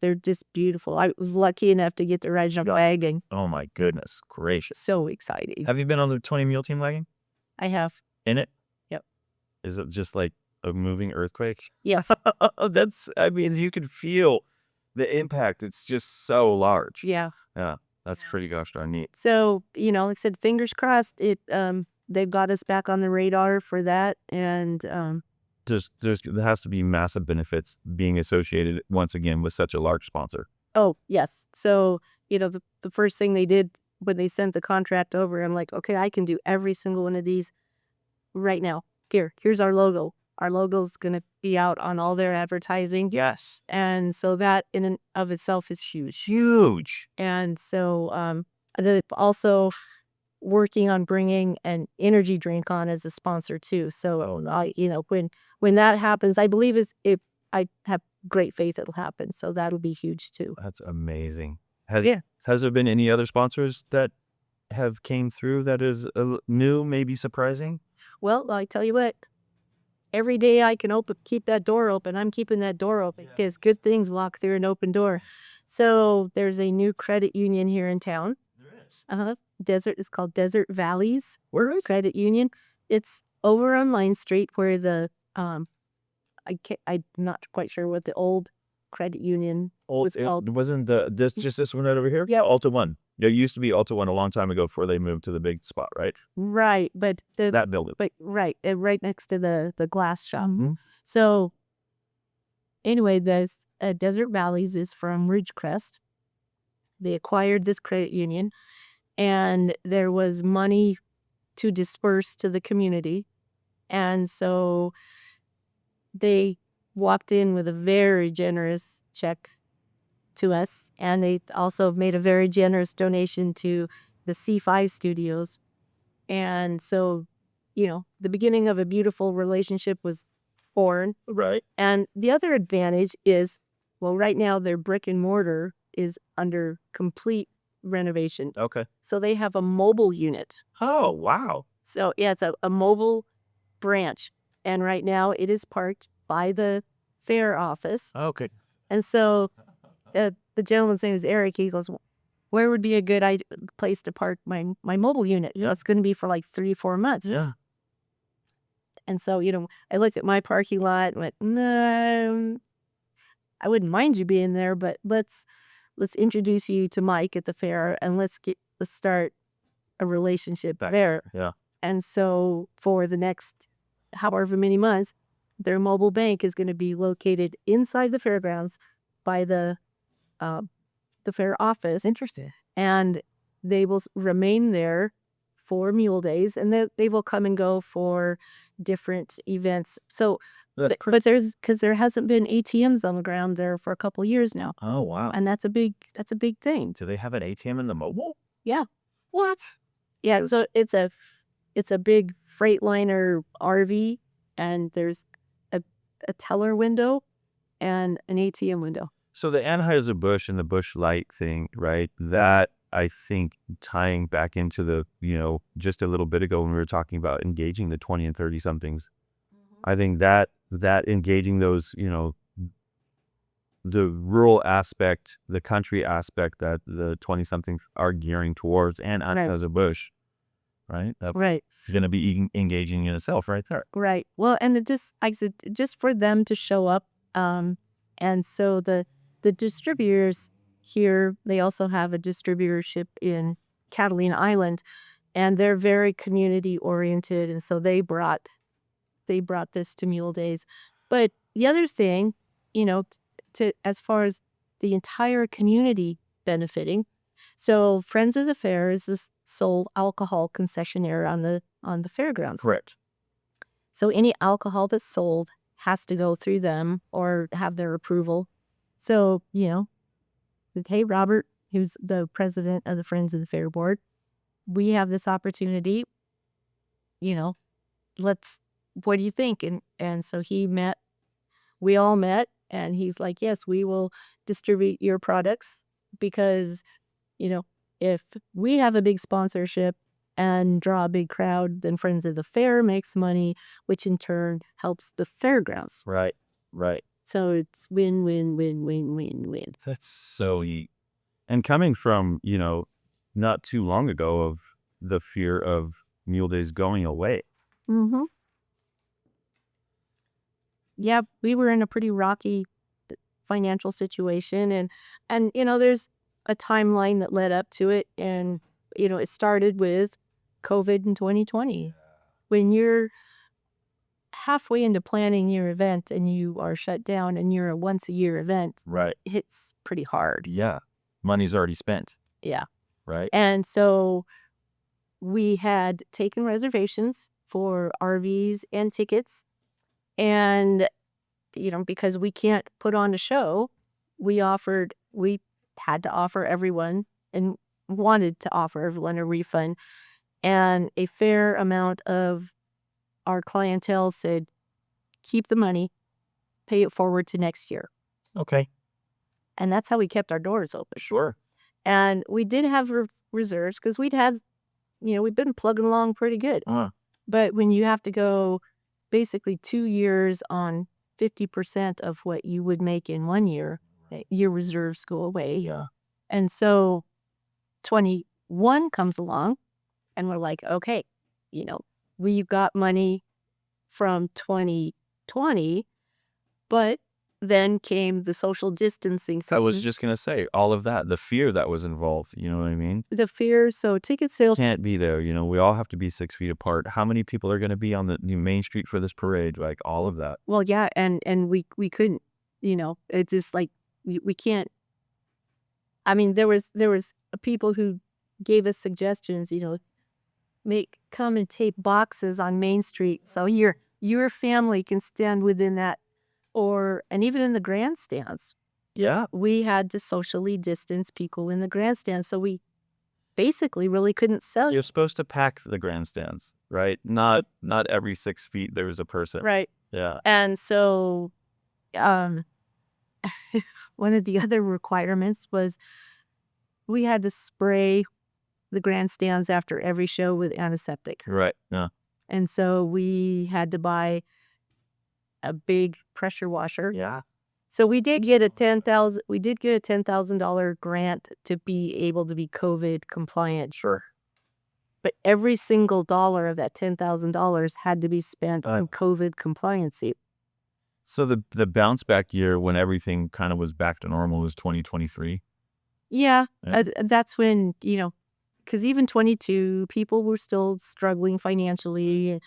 They're just beautiful. I was lucky enough to get to ride on wagon. Oh my goodness gracious. So exciting. Have you been on the 20 Mule Team wagon? I have. In it? Yep. Is it just like a moving earthquake? Yes. You can feel the impact. It's just so large. Yeah. Yeah. That's pretty gosh darn neat. So, like I said, fingers crossed, they've got us back on the radar for that. And there has to be massive benefits being associated once again with such a large sponsor. oh, yes. So, the first thing they did when they sent the contract over, I'm like, okay, I can do every single one of these right now. Here's our logo. Our logo's going to be out on all their advertising. Yes. And so that in and of itself is huge. Huge. And so they're also working on bringing an energy drink on as a sponsor too. So, when that happens, I believe I have great faith it'll happen. So that'll be huge too. That's amazing. Has there been any other sponsors that have came through that is new, maybe surprising? Well, I tell you what, every day I can keep that door open, I'm keeping that door open because good things walk through an open door. So there's a new credit union here in town. There is. It's called Desert Valleys Where is Credit Union. It's over on Line Street where the I'm not quite sure what the old credit union was called. Wasn't this one right over here? Yeah. Alta One. There used to be Alta One a long time ago before they moved to the big spot, right? Right, but That building. But right next to the glass shop. Mm-hmm. So anyway, this Desert Valleys is from Ridgecrest. They acquired this credit union, and there was money to disperse to the community. And so they walked in with a very generous check to us, and they also made a very generous donation to the C5 studios. And so, the beginning of a beautiful relationship was born. Right. And the other advantage is, well, right now their brick and mortar is under complete renovation. Okay. So they have a mobile unit. Oh, wow. So yeah, it's a mobile branch. And right now it is parked by the fair office. Okay. And so the gentleman's name is Eric. He goes, where would be a good place to park my mobile unit? Yeah. It's going to be for like 3-4 months. Yeah. And so, I looked at my parking lot and went, no, I wouldn't mind you being there, but let's introduce you to Mike at the fair, and let's start a relationship there. Yeah. And so for the next however many months, their mobile bank is going to be located inside the fairgrounds by the fair office. Interesting. And they will remain there for Mule Days, and they will come and go for different events. So, but because there hasn't been ATMs on the ground there for a couple years now. Oh, wow. And that's a big thing. Do they have an ATM in the mobile? Yeah. What? Yeah. So it's a big Freightliner RV, and there's a teller window, and an ATM window. So the Anheuser-Busch and the Busch Light thing, right? That I think tying back into the, just a little bit ago when we were talking about engaging the 20 and 30 somethings, I think that engaging those, the rural aspect, the country aspect that the 20 somethings are gearing towards, and Anheuser-Busch, right? That's Right. going to be engaging in itself right there. Right. Well, and it just, like I said, just for them to show up. And so the distributors here, they also have a distributorship in Catalina Island, and they're very community oriented. And so they brought this to Mule Days. But the other thing, to as far as the entire community benefiting, so Friends of the Fair is the sole alcohol concessionaire on the fairgrounds. Correct. So any alcohol that's sold has to go through them or have their approval. So, hey, Robert, who's the president of the Friends of the Fair board, we have this opportunity, what do you think? And so we all met, and he's like, yes, we will distribute your products because, if we have a big sponsorship and draw a big crowd, then Friends of the Fair makes money, which in turn helps the fairgrounds. Right. So it's win, win, win, win, win, win. That's so neat. And coming from, not too long ago of the fear of Mule Days going away. Mm-hmm. Yeah, we were in a pretty rocky financial situation, and there's a timeline that led up to it, and it started with COVID in 2020. When you're halfway into planning your event and you are shut down and you're a once a year event, Right. it's pretty hard. Yeah. Money's already spent. Yeah. Right. And so we had taken reservations for RVs and tickets, and because we can't put on a show, we had to offer everyone and wanted to offer everyone a refund. And a fair amount of our clientele said, keep the money, pay it forward to next year. Okay. And that's how we kept our doors open. Sure. And we did have reserves because we'd been plugging along pretty good. But when you have to go basically 2 years on 50% of what you would make in 1 year, your reserves go away. Yeah. And so 21 comes along, and we're like, okay, we've got money from 2020, but then came the social distancing. I was just going to say all of that, the fear that was involved. You know what I mean? The fear. So ticket sales can't be there. We all have to be 6 feet apart. How many people are going to be on the Main Street for this parade? Like all of that. Well, yeah. And we couldn't, it's just like, we can't. I mean, there was people who gave us suggestions, come and tape boxes on Main Street so your family can stand within that, and even in the grandstands. Yeah. We had to socially distance people in the grandstands, so we basically really couldn't sell. You're supposed to pack the grandstands, right? Not every 6 feet there's a person. Right. Yeah. And so one of the other requirements was we had to spray the grandstands after every show with antiseptic. Right. Yeah. And so we had to buy a big pressure washer. Yeah. So we did get a $10,000 grant to be able to be COVID compliant. Sure. But every single dollar of that $10,000 had to be spent on COVID compliancy. So the bounce back year when everything kind of was back to normal was 2023. Yeah. That's when, because even 22 people were still struggling financially,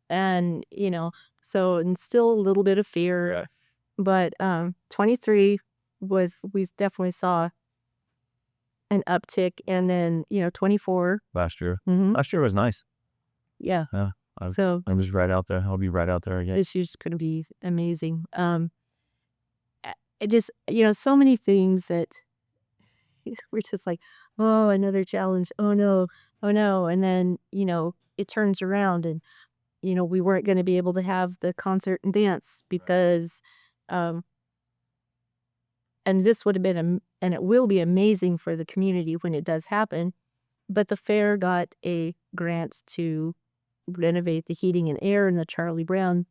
and and still a little bit of fear. Yeah. But 23 we definitely saw an uptick, and then 24 Last year. Mhm. Last year was nice. Yeah. Yeah. So I'm just right out there. I'll be right out there again. this year's going to be amazing. It just so many things that we're just like, oh, another challenge. Oh no, and then it turns around, and we weren't going to be able to have the concert and dance because And this would have been, and it will be amazing for the community when it does happen. But the fair got a grant to renovate the heating and air in the Charlie Brown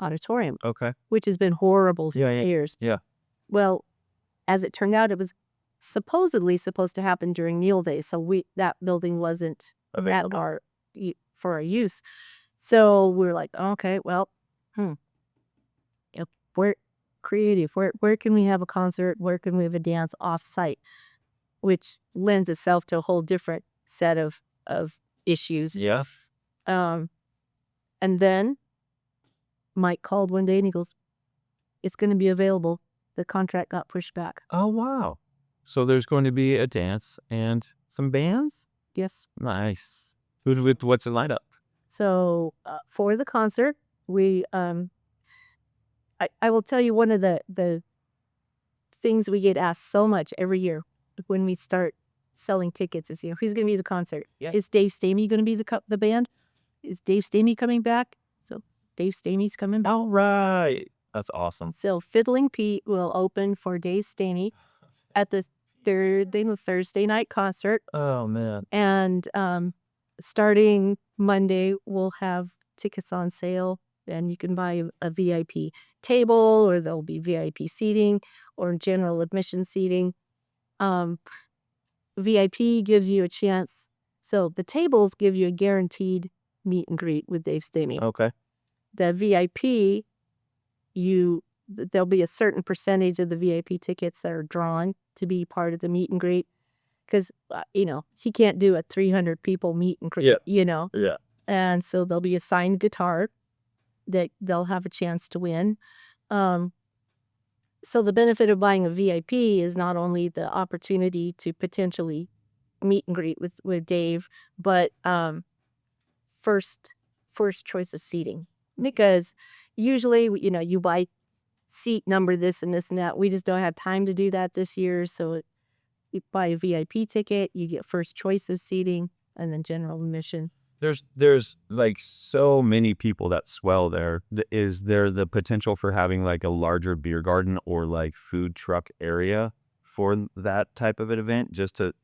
auditorium, Okay. which has been horrible for Yeah. years. Yeah. Well, as it turned out, it was supposedly supposed to happen during Mule Day, so that building wasn't at for our use. So we were like, okay, well, if we're creative. Where can we have a concert? Where can we have a dance off-site? Which lends itself to a whole different set of issues. Yeah. And then Mike called one day and he goes, it's going to be available. The contract got pushed back. Oh, wow. So there's going to be a dance and some bands? Yes. Nice. What's the lineup? So for the concert, we, I will tell you one of the things we get asked so much every year when we start selling tickets is, who's going to be the concert? Yeah. Is Dave Stamey going to be the band? Is Dave Stamey coming back? So Dave Stamey's coming back. All right. That's awesome. So Fiddling Pete will open for Dave Stamey at the Thursday night concert. Oh, man. And starting Monday, we'll have tickets on sale, and you can buy a VIP table, or there'll be VIP seating or general admission seating. VIP gives you a chance. So the tables give you a guaranteed meet and greet with Dave Stamey. Okay. The VIP, there'll be a certain percentage of the VIP tickets that are drawn to be part of the meet and greet. Because, he can't do a 300 people meet and greet, Yeah. And so there'll be a signed guitar that they'll have a chance to win. So the benefit of buying a VIP is not only the opportunity to potentially meet and greet with Dave, but first choice of seating. Because usually, you buy seat number this and this and that. We just don't have time to do that this year. So you buy a VIP ticket, you get first choice of seating, and then general admission. There's like so many people that swell there. Is there the potential for having like a larger beer garden or like food truck area for that type of an event? Just to,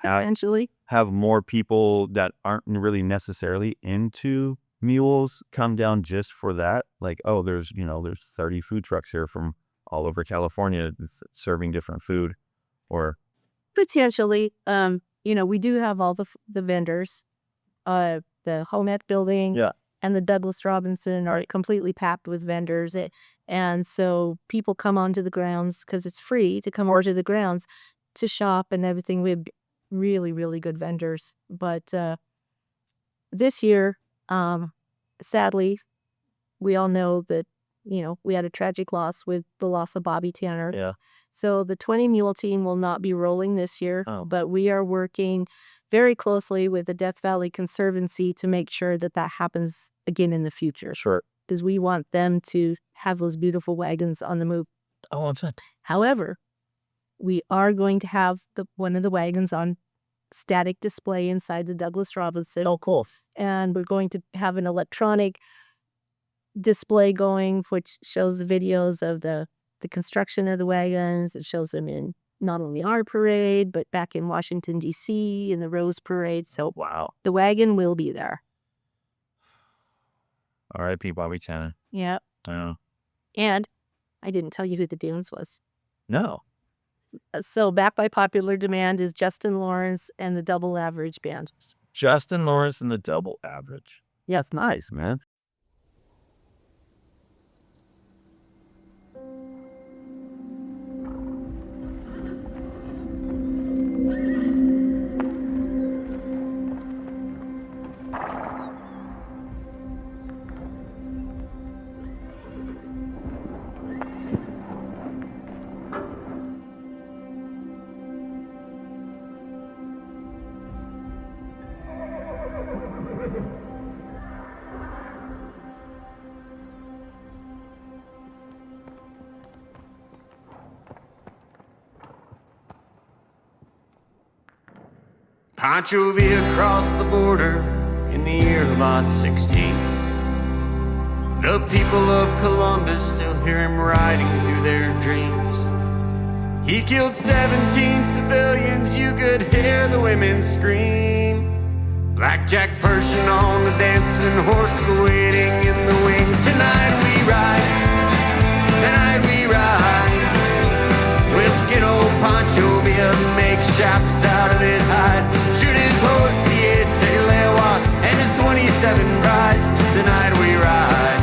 Potentially have more people that aren't really necessarily into mules come down just for that. Like, oh, there's 30 food trucks here from all over California serving different food. Or potentially, we do have all the vendors. The home ec building and the Douglas Robinson are completely packed with vendors. And so people come onto the grounds because it's free to come over to the grounds to shop and everything. We have really, really good vendors. But this year, sadly, we all know that, we had a tragic loss with the loss of Bobby Tanner. Yeah. So the 20 Mule team will not be rolling this year, but we are working very closely with the Death Valley Conservancy to make sure that happens again in the future. Sure. Because we want them to have those beautiful wagons on the move. Oh, I'm sorry. However, we are going to have one of the wagons on static display inside the Douglas Robinson. Oh, cool. And we're going to have an electronic display going, which shows the videos of the construction of the wagons. It shows them in not only our parade, but back in Washington, D.C. in the Rose Parade. So, wow. The wagon will be there. R.I.P. Bobby Tanner. Yep. And I didn't tell you who the Dunes was. No. So, back by popular demand is Justin Lawrence and the Double Average Band. Justin Lawrence and the Double Average. Yeah, it's nice, man. Pancho Villa crossed the border in the year of odd 16. The people of Columbus still hear him riding through their dreams. He killed 17 civilians, you could hear the women scream. Blackjack Persian on the dancing horses waiting in the wings. Tonight we ride, tonight we ride. We'll skin old Pancho via, make chaps out of his hide. Shoot his horse, the eight-tailed wasp, and his 27 brides. Tonight we ride,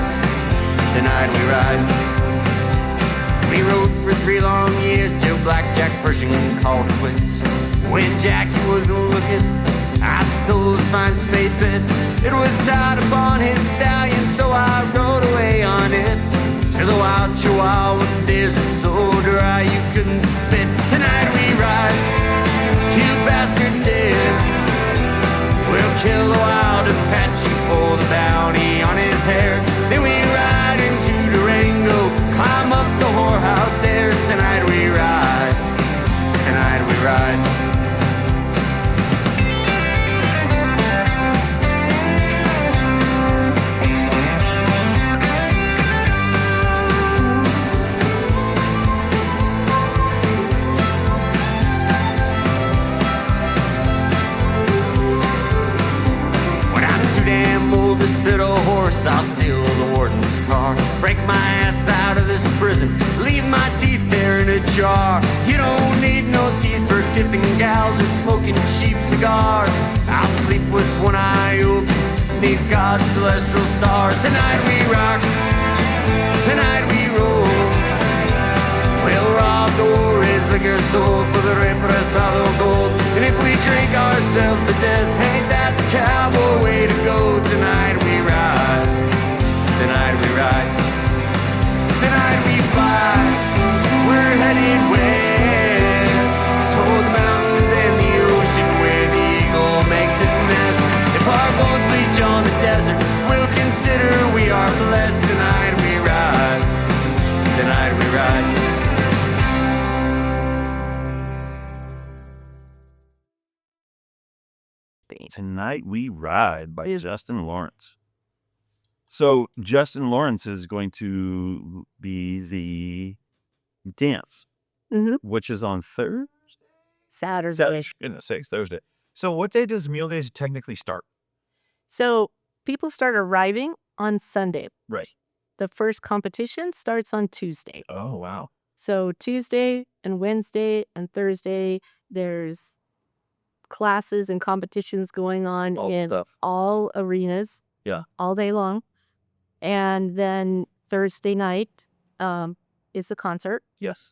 tonight we ride. We rode for 3 long years till Blackjack Pershing called quits. When Jackie wasn't looking, I stole his fine spade bit. It was tied upon his stallion, so I rode away on it to the wild Chihuahua desert, so dry you couldn't spit. Tonight we ride, you bastards dead. We'll kill the wild Apache for the bounty on his hair. Then we ride into Durango, climb up the whorehouse stairs. Tonight we ride, tonight we ride. To sit a horse, I'll steal the warden's car, break my ass out of this prison, leave my teeth there in a jar. You don't need no teeth for kissing gals or smoking cheap cigars. I'll sleep with one eye open, neath God's celestial stars. Tonight we rock, tonight we roll. We'll rob the Juarez liquor store for the represado gold. And if we drink ourselves to death, ain't that the cowboy way to go? Tonight we ride, tonight we ride, tonight we fly. We're headed west, toward the mountains and the ocean where the eagle makes his nest. If our boats bleach on the desert, we'll consider we are blessed. Tonight we ride, tonight we ride. Tonight We Ride by Justin Lawrence. So Justin Lawrence is going to be the dance, which is on Thursday? Saturday. Goodness sakes, Thursday. So what day does Mule Days technically start? So people start arriving on Sunday. Right. The first competition starts on Tuesday. Oh, wow. So Tuesday and Wednesday and Thursday, there's classes and competitions going on all arenas. Yeah. All day long. And then Thursday night is the concert. Yes.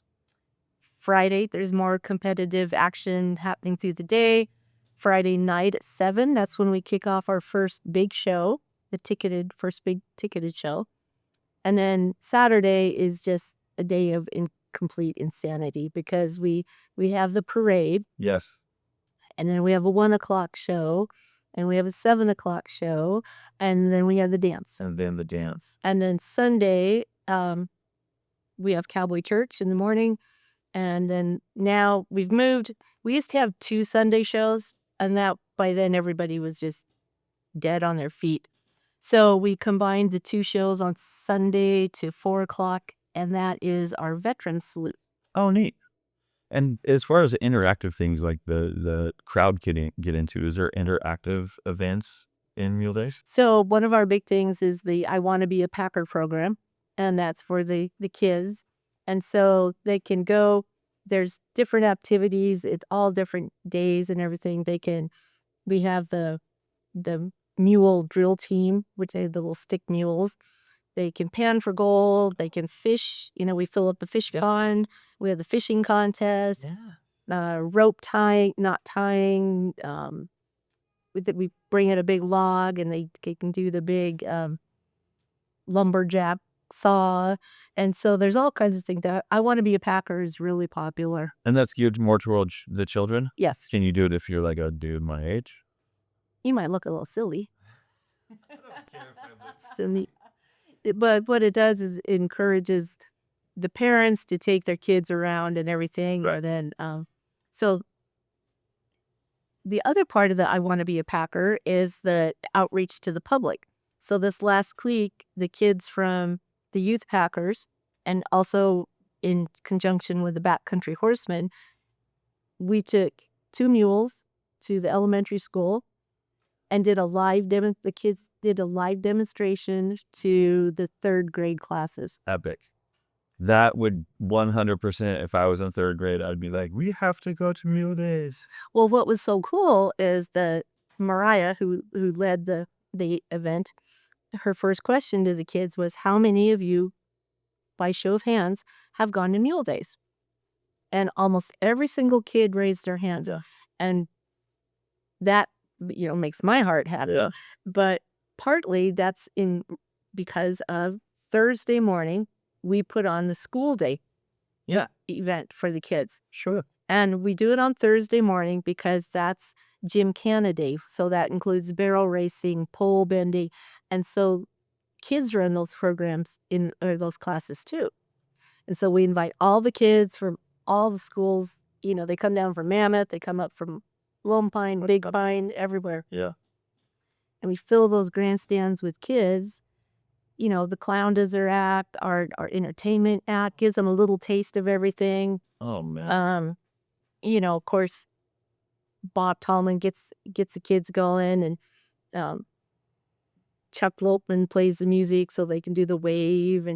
Friday, there's more competitive action happening through the day. Friday night at 7, that's when we kick off our first big show, first big ticketed show. And then Saturday is just a day of complete insanity because we have the parade. Yes. And then we have a 1 o'clock show, and we have a 7 o'clock show, and then we have the dance. And then the dance. And then Sunday, we have Cowboy Church in the morning. And then now we've moved. We used to have 2 Sunday shows, and that by then everybody was just dead on their feet. So we combined the 2 shows on Sunday to 4 o'clock, and that is our Veterans Salute. Oh, neat. And as far as interactive things like the crowd get into, is there interactive events in Mule Days? So one of our big things is the I Want to Be a Packer program, and that's for the kids. And so they can go, there's different activities at all different days and everything. We have the mule drill team, which are the little stick mules. They can pan for gold. They can fish. We fill up the fish pond. We have the fishing contest. Yeah. Rope tying, knot tying. We bring in a big log, and they can do the big lumberjack saw. And so there's all kinds of things. That I Want to Be a Packer is really popular. And that's geared more towards the children? Yes. Can you do it if you're like a dude my age? You might look a little silly. I don't care if I look still neat. But what it does is it encourages the parents to take their kids around and everything. Right. And then, so the other part of the I Want to Be a Packer is the outreach to the public. So this last week, the kids from the youth Packers and also in conjunction with the backcountry horsemen, we took 2 mules to the elementary school and did the kids did a live demonstration to the 3rd grade classes. Epic. That would 100%, if I was in 3rd grade, I'd be like, we have to go to Mule Days. Well, what was so cool is that Mariah, who led the event, her first question to the kids was, how many of you, by show of hands, have gone to Mule Days? And almost every single kid raised their hands. Yeah. And that, makes my heart happy. Yeah. But partly that's because of Thursday morning, we put on the school day event for the kids. Sure. And we do it on Thursday morning because that's Gymkhana Day. So that includes barrel racing, pole bending. And so kids run those programs or those classes too. And so we invite all the kids from all the schools. They come down from Mammoth, they come up from Lone Pine, Big Pine, everywhere. Yeah. And we fill those grandstands with kids. The clown does their act, our entertainment act gives them a little taste of everything. Oh, man. Of course, Bob Tallman gets the kids going, and Chuck Lopman plays the music so they can do the wave,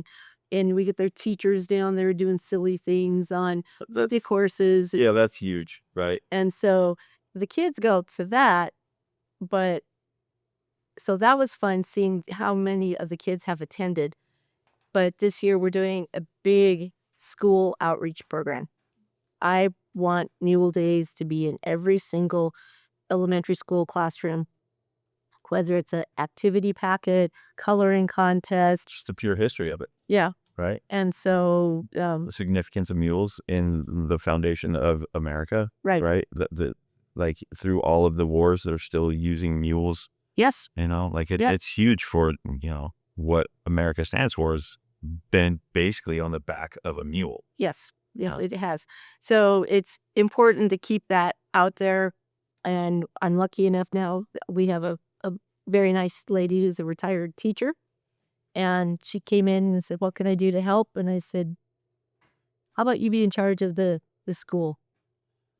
and we get their teachers down there doing silly things on stick horses. Yeah, that's huge, right? And so the kids go to that, but so that was fun seeing how many of the kids have attended. But this year we're doing a big school outreach program. I want Mule Days to be in every single elementary school classroom, whether it's an activity packet, coloring contest. Just the pure history of it. Yeah. Right. And so the significance of mules in the foundation of America. Right. Right. Like through all of the wars, they're still using mules. Yes. It's huge for, what America stands for has been basically on the back of a mule. Yes. Yeah, it has. So it's important to keep that out there. And I'm lucky enough now, we have a very nice lady who's a retired teacher. And she came in and said, what can I do to help? And I said, how about you be in charge of the school?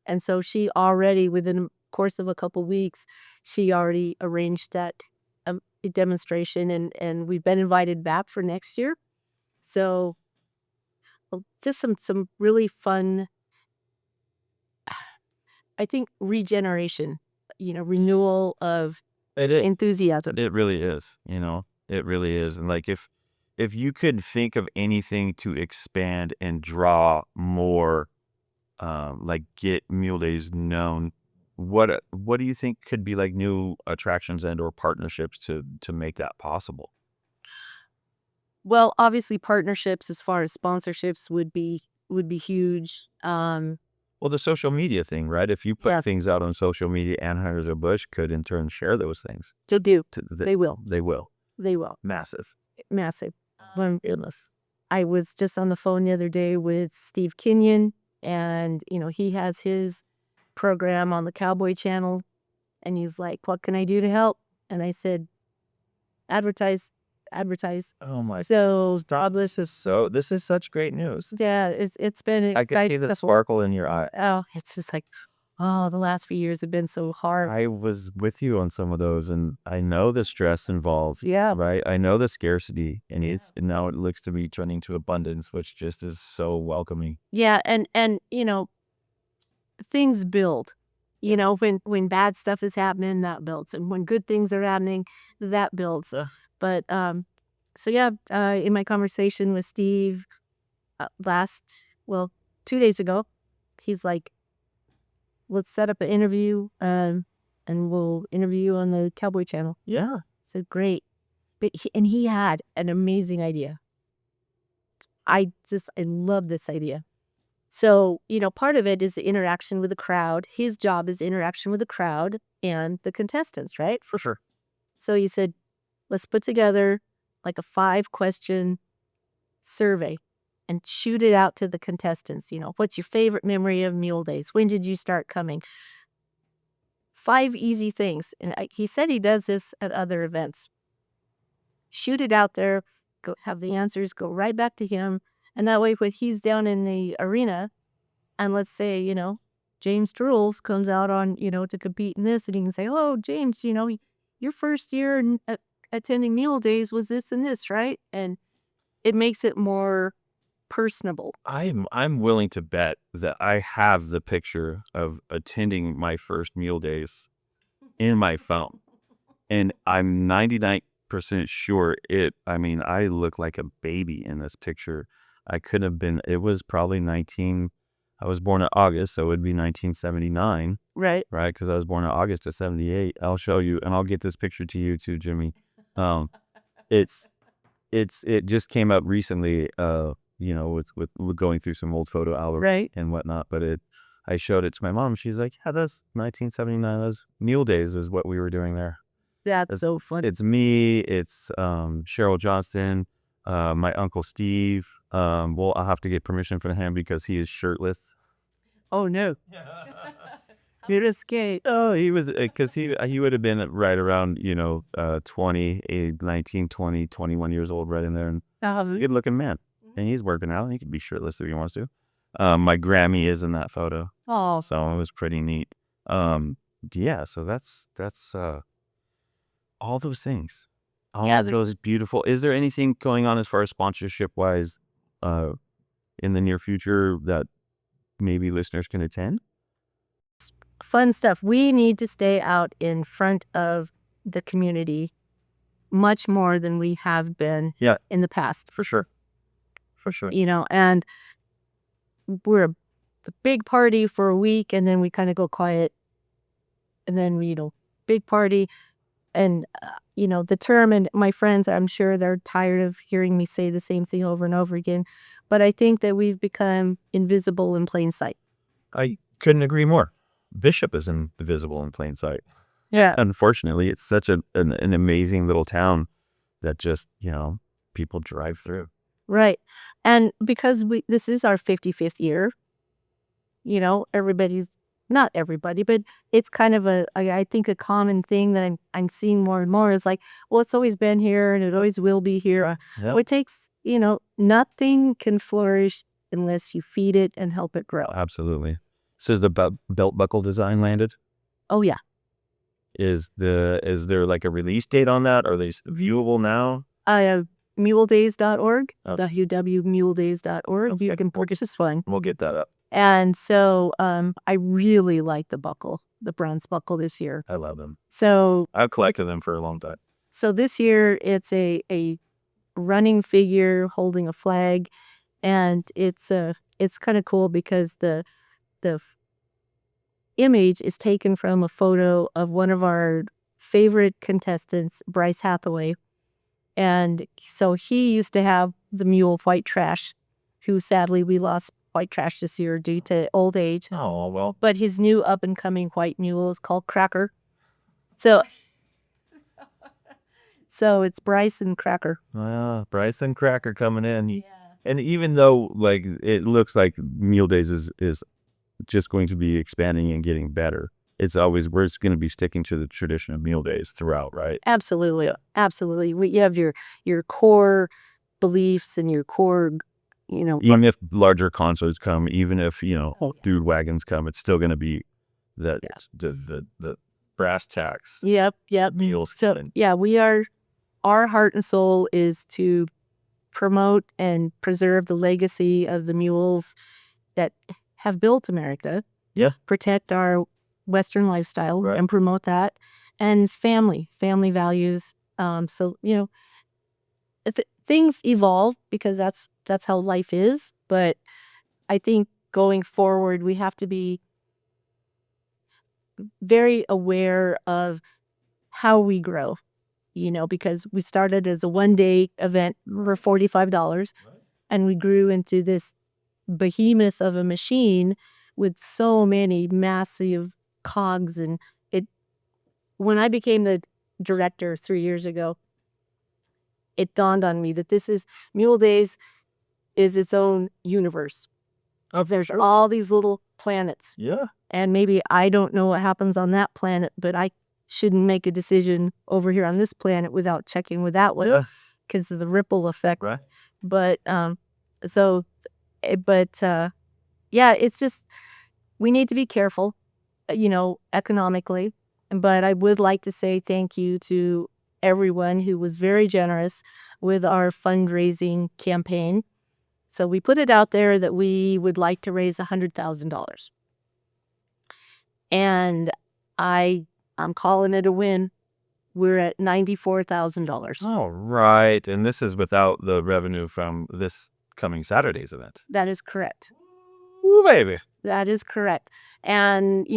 And so she already, within the course of a couple weeks, she already arranged that a demonstration, and we've been invited back for next year. So just some really fun, I think, regeneration, renewal of enthusiasm. It really is, it really is. And like, if you could think of anything to expand and draw more, get Mule Days known, what do you think could be like new attractions and or partnerships to make that possible? Well, obviously partnerships as far as sponsorships would be huge. Well, the social media thing, right? If you put things out on social media, Anheuser-Busch could in turn share those things. To do. They will. They will. They will. Massive. My goodness. I was just on the phone the other day with Steve Kenyon, and, he has his program on the Cowboy Channel, and he's like, what can I do to help? And I said, advertise. Oh my! So this is such great news. Yeah, it's been. I can see the sparkle in your eye. Oh, it's just like, the last few years have been so hard. I was with you on some of those, and I know the stress involved. Yeah, right. I know the scarcity, and now it looks to be turning to abundance, which just is so welcoming. Yeah, and things build. When bad stuff is happening, that builds, and when good things are happening, that builds. But in my conversation with Steve 2 days ago, he's like, let's set up an interview and we'll interview you on the Cowboy Channel. Yeah. So great. But he had an amazing idea. I love this idea. So, part of it is the interaction with the crowd. His job is interaction with the crowd and the contestants, right? For sure. So he said, let's put together like a 5-question survey and shoot it out to the contestants. What's your favorite memory of Mule Days? When did you start coming? 5 easy things. And he said he does this at other events. Shoot it out there, have the answers, go right back to him, And that way, when he's down in the arena, and let's say, James Trules comes out on, to compete in this, and he can say, oh, James, your first year attending Mule Days was this and this, right? And it makes it more personable. I'm willing to bet that I have the picture of attending my first Mule Days in my phone. And I'm 99% sure I look like a baby in this picture. I could have been, it was probably I was born in August, so it would be 1979, Right. right? Because I was born in August of 78. I'll show you, and I'll get this picture to you too, Jimmy. It just came up recently, with going through some old photo albums Right. and whatnot. But I showed it to my mom. She's like, yeah, that's 1979. That's Mule Days is what we were doing there. That's so funny. It's me. It's Cheryl Johnston, my Uncle Steve. Well, I'll have to get permission from him because he is shirtless. Oh, no. You're a skate. Oh, he was, because he would have been right around, 19, 20, 21 years old right in there. And he's a good looking man. And he's working out. He could be shirtless if he wants to. My Grammy is in that photo. Oh. So it was pretty neat. Yeah, so that's all those things. All of those beautiful. Is there anything going on as far as sponsorship wise in the near future that maybe listeners can attend? Fun stuff. We need to stay out in front of the community much more than we have been in the past. For sure. For sure. And we're a big party for a week, and then we kind of go quiet. And then we, big party. And, the term, and my friends, I'm sure they're tired of hearing me say the same thing over and over again. But I think that we've become invisible in plain sight. I couldn't agree more. Bishop is invisible in plain sight. Yeah. Unfortunately, it's such an amazing little town that just, people drive through. Right. And because this is our 55th year, everybody's, not everybody, but it's kind of I think a common thing that I'm seeing more and more is like, well, it's always been here and it always will be here. Well, it takes, nothing can flourish unless you feed it and help it grow. Absolutely. So is the belt buckle design landed? Oh, yeah. Is there like a release date on that? Are they viewable now? Muledays.org, www.muledays.org. You can purchase one. We'll get that up. And so I really like the buckle, the bronze buckle this year. I love them. So I've collected them for a long time. So this year it's a running figure holding a flag, and it's kind of cool because the image is taken from a photo of one of our favorite contestants, Bryce Hathaway. And so he used to have the mule White Trash, who sadly we lost White Trash this year due to old age. Oh, well. But his new up-and-coming white mule is called Cracker. So it's Bryce and Cracker. Bryce and Cracker coming in. Yeah. And even though it looks like Mule Days is just going to be expanding and getting better, we're just going to be sticking to the tradition of Mule Days throughout, right? Absolutely. Absolutely. You have your core beliefs and your core, even if larger concerts come, even if, dude wagons come, it's still going to be the brass tacks. Yep. Mules. So, our heart and soul is to promote and preserve the legacy of the mules that have built America. Yeah. Protect our Western lifestyle, right, and promote that, and family values. Things evolve because that's how life is. But I think going forward, we have to be very aware of how we grow, because we started as a one-day event for $45, right, and we grew into this behemoth of a machine with so many massive cogs. And when I became the director 3 years ago, it dawned on me that Mule Days is its own universe. There's all these little planets. Yeah. And maybe I don't know what happens on that planet, but I shouldn't make a decision over here on this planet without checking with that one because of the ripple effect. Right. But So, but yeah, it's just we need to be careful, economically. But I would like to say thank you to everyone who was very generous with our fundraising campaign. So we put it out there that we would like to raise $100,000. And I'm calling it a win. We're at $94,000. All right. And this is without the revenue from this coming Saturday's event. That is correct. Ooh, baby. That is correct. And,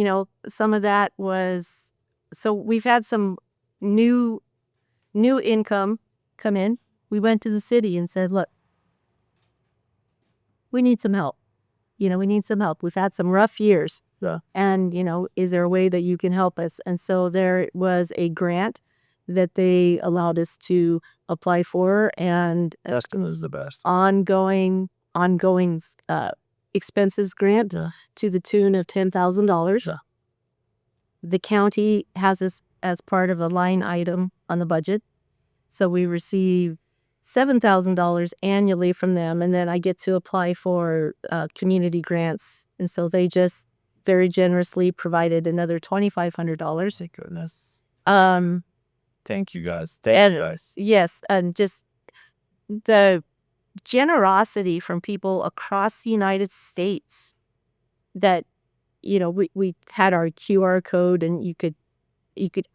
some of that was, so we've had some new income come in. We went to the city and said, look, we need some help. We need some help. We've had some rough years. Yeah. And, is there a way that you can help us? And so there was a grant that they allowed us to apply for, and Dustin is the best. ongoing expenses grant to the tune of $10,000. Yeah. The county has this as part of a line item on the budget. So we receive $7,000 annually from them, and then I get to apply for community grants. And so they just very generously provided another $2,500. Thank goodness. Um, Thank you guys. Thank you guys. Yes, and just the generosity from people across the United States that, we had our QR code, and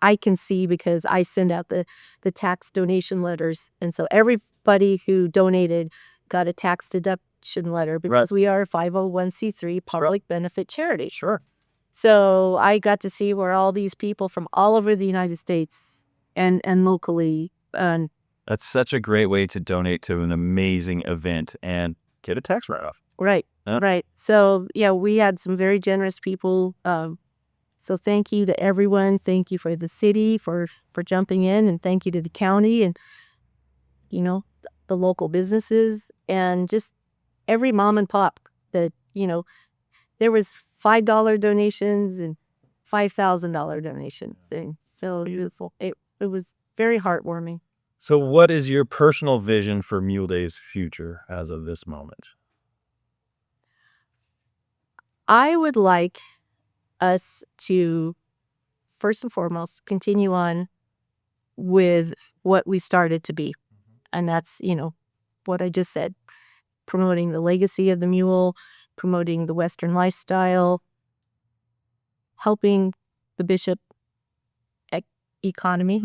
I can see because I send out the tax donation letters. And so everybody who donated got a tax deduction letter because we are a 501c3 public benefit charity. Sure. So I got to see where all these people from all over the United States and locally. That's such a great way to donate to an amazing event and get a tax write-off. Right. Yeah. Right. So, yeah, we had some very generous people. So thank you to everyone. Thank you for the city for jumping in, and thank you to the county and, the local businesses, and just every mom and pop that, there was $5 donations and $5,000 donations. And so it was very heartwarming. So what is your personal vision for Mule Day's future as of this moment? I would like us to, first and foremost, continue on with what we started to be. And that's, what I just said, promoting the legacy of the mule, promoting the Western lifestyle, helping the Bishop economy.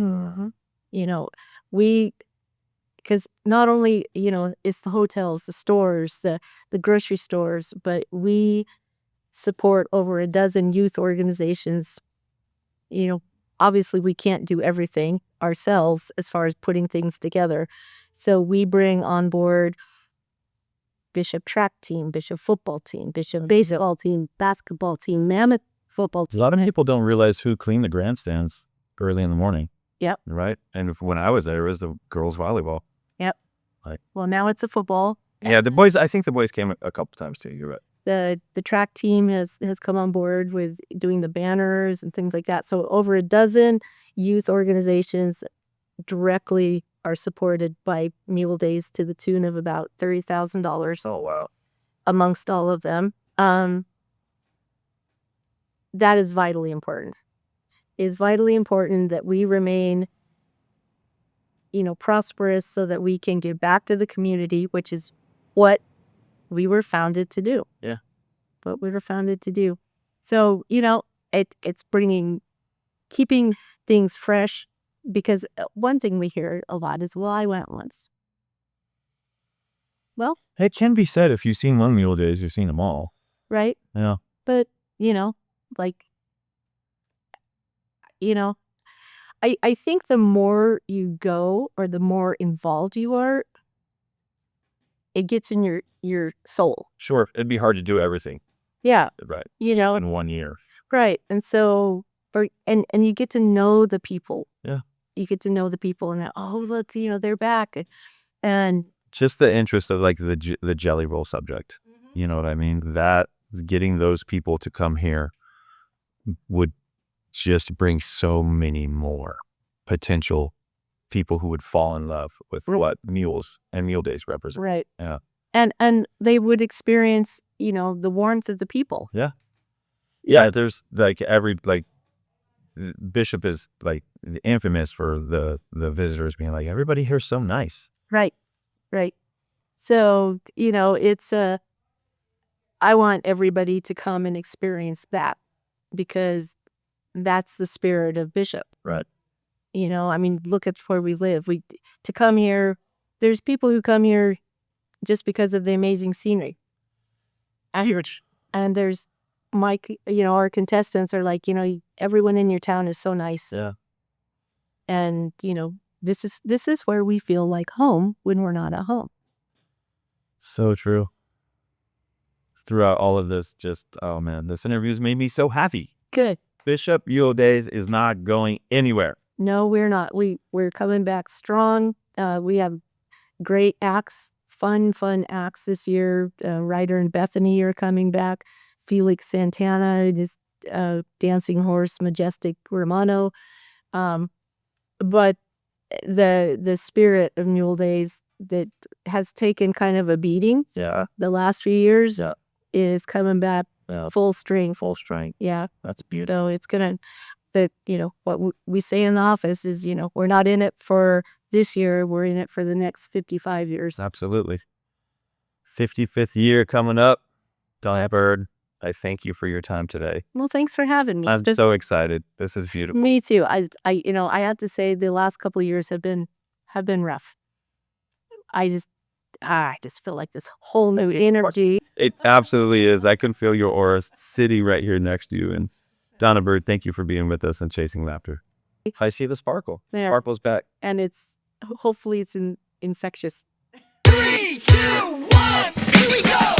Because not only, it's the hotels, the stores, the grocery stores, but we support over a dozen youth organizations. Obviously we can't do everything ourselves as far as putting things together. So we bring on board Bishop track team, Bishop football team, Bishop baseball team, basketball team, Mammoth football team. A lot of people don't realize who cleaned the grandstands early in the morning. Yep. Right? And when I was there, it was the girls' volleyball. Yep. Like, well, now it's a football. Yeah, the boys, I think the boys came a couple times too. You're right. The track team has come on board with doing the banners and things like that. So over a dozen youth organizations directly are supported by Mule Days to the tune of about $30,000. Oh, wow. Amongst all of them. That is vitally important. It's vitally important that we remain, prosperous so that we can give back to the community, which is what we were founded to do. Yeah. What we were founded to do. So, it's keeping things fresh, because one thing we hear a lot is, well, I went once. Well, it can be said if you've seen one Mule Days, you've seen them all. Right. Yeah. But, I think the more you go or the more involved you are, it gets in your soul. Sure. It'd be hard to do everything. Yeah. Right. In 1 year. Right. And so, and you get to know the people. Yeah. You get to know the people, and look, they're back. And just the interest of the jelly roll subject. You know what I mean? That getting those people to come here would just bring so many more potential people who would fall in love with what mules and Mule Days represent. Right. Yeah. And they would experience, the warmth of the people. Yeah, there's like Bishop is like infamous for the visitors being like, everybody here's so nice. Right. So, it's I want everybody to come and experience that, because that's the spirit of Bishop. Right. I mean, look at where we live. To come here, there's people who come here just because of the amazing scenery. Huge. And there's Mike, our contestants are like, everyone in your town is so nice. Yeah. And, this is where we feel like home when we're not at home. So true. Throughout all of this, oh man, this interview's made me so happy. Good. Bishop Mule Days is not going anywhere. No, we're not. We're coming back strong. We have great acts, fun acts this year. Ryder and Bethany are coming back. Felix Santana, his dancing horse, Majestic Romano. But the spirit of Mule Days that has taken kind of a beating the last few years is coming back full strength. Yeah. That's beautiful. So it's going to, what we say in the office is, we're not in it for this year. We're in it for the next 55 years. Absolutely. 55th year coming up. Donna Bird, I thank you for your time today. Well, thanks for having me. I'm so excited. This is beautiful. Me too. I have to say the last couple of years have been rough. I just feel like this whole new energy. It absolutely is. I can feel your aura sitting right here next to you. And Donna Bird, thank you for being with us and chasing laughter. I see the sparkle. There. Sparkle's back. And hopefully it's infectious. 3, 2, 1, here we go!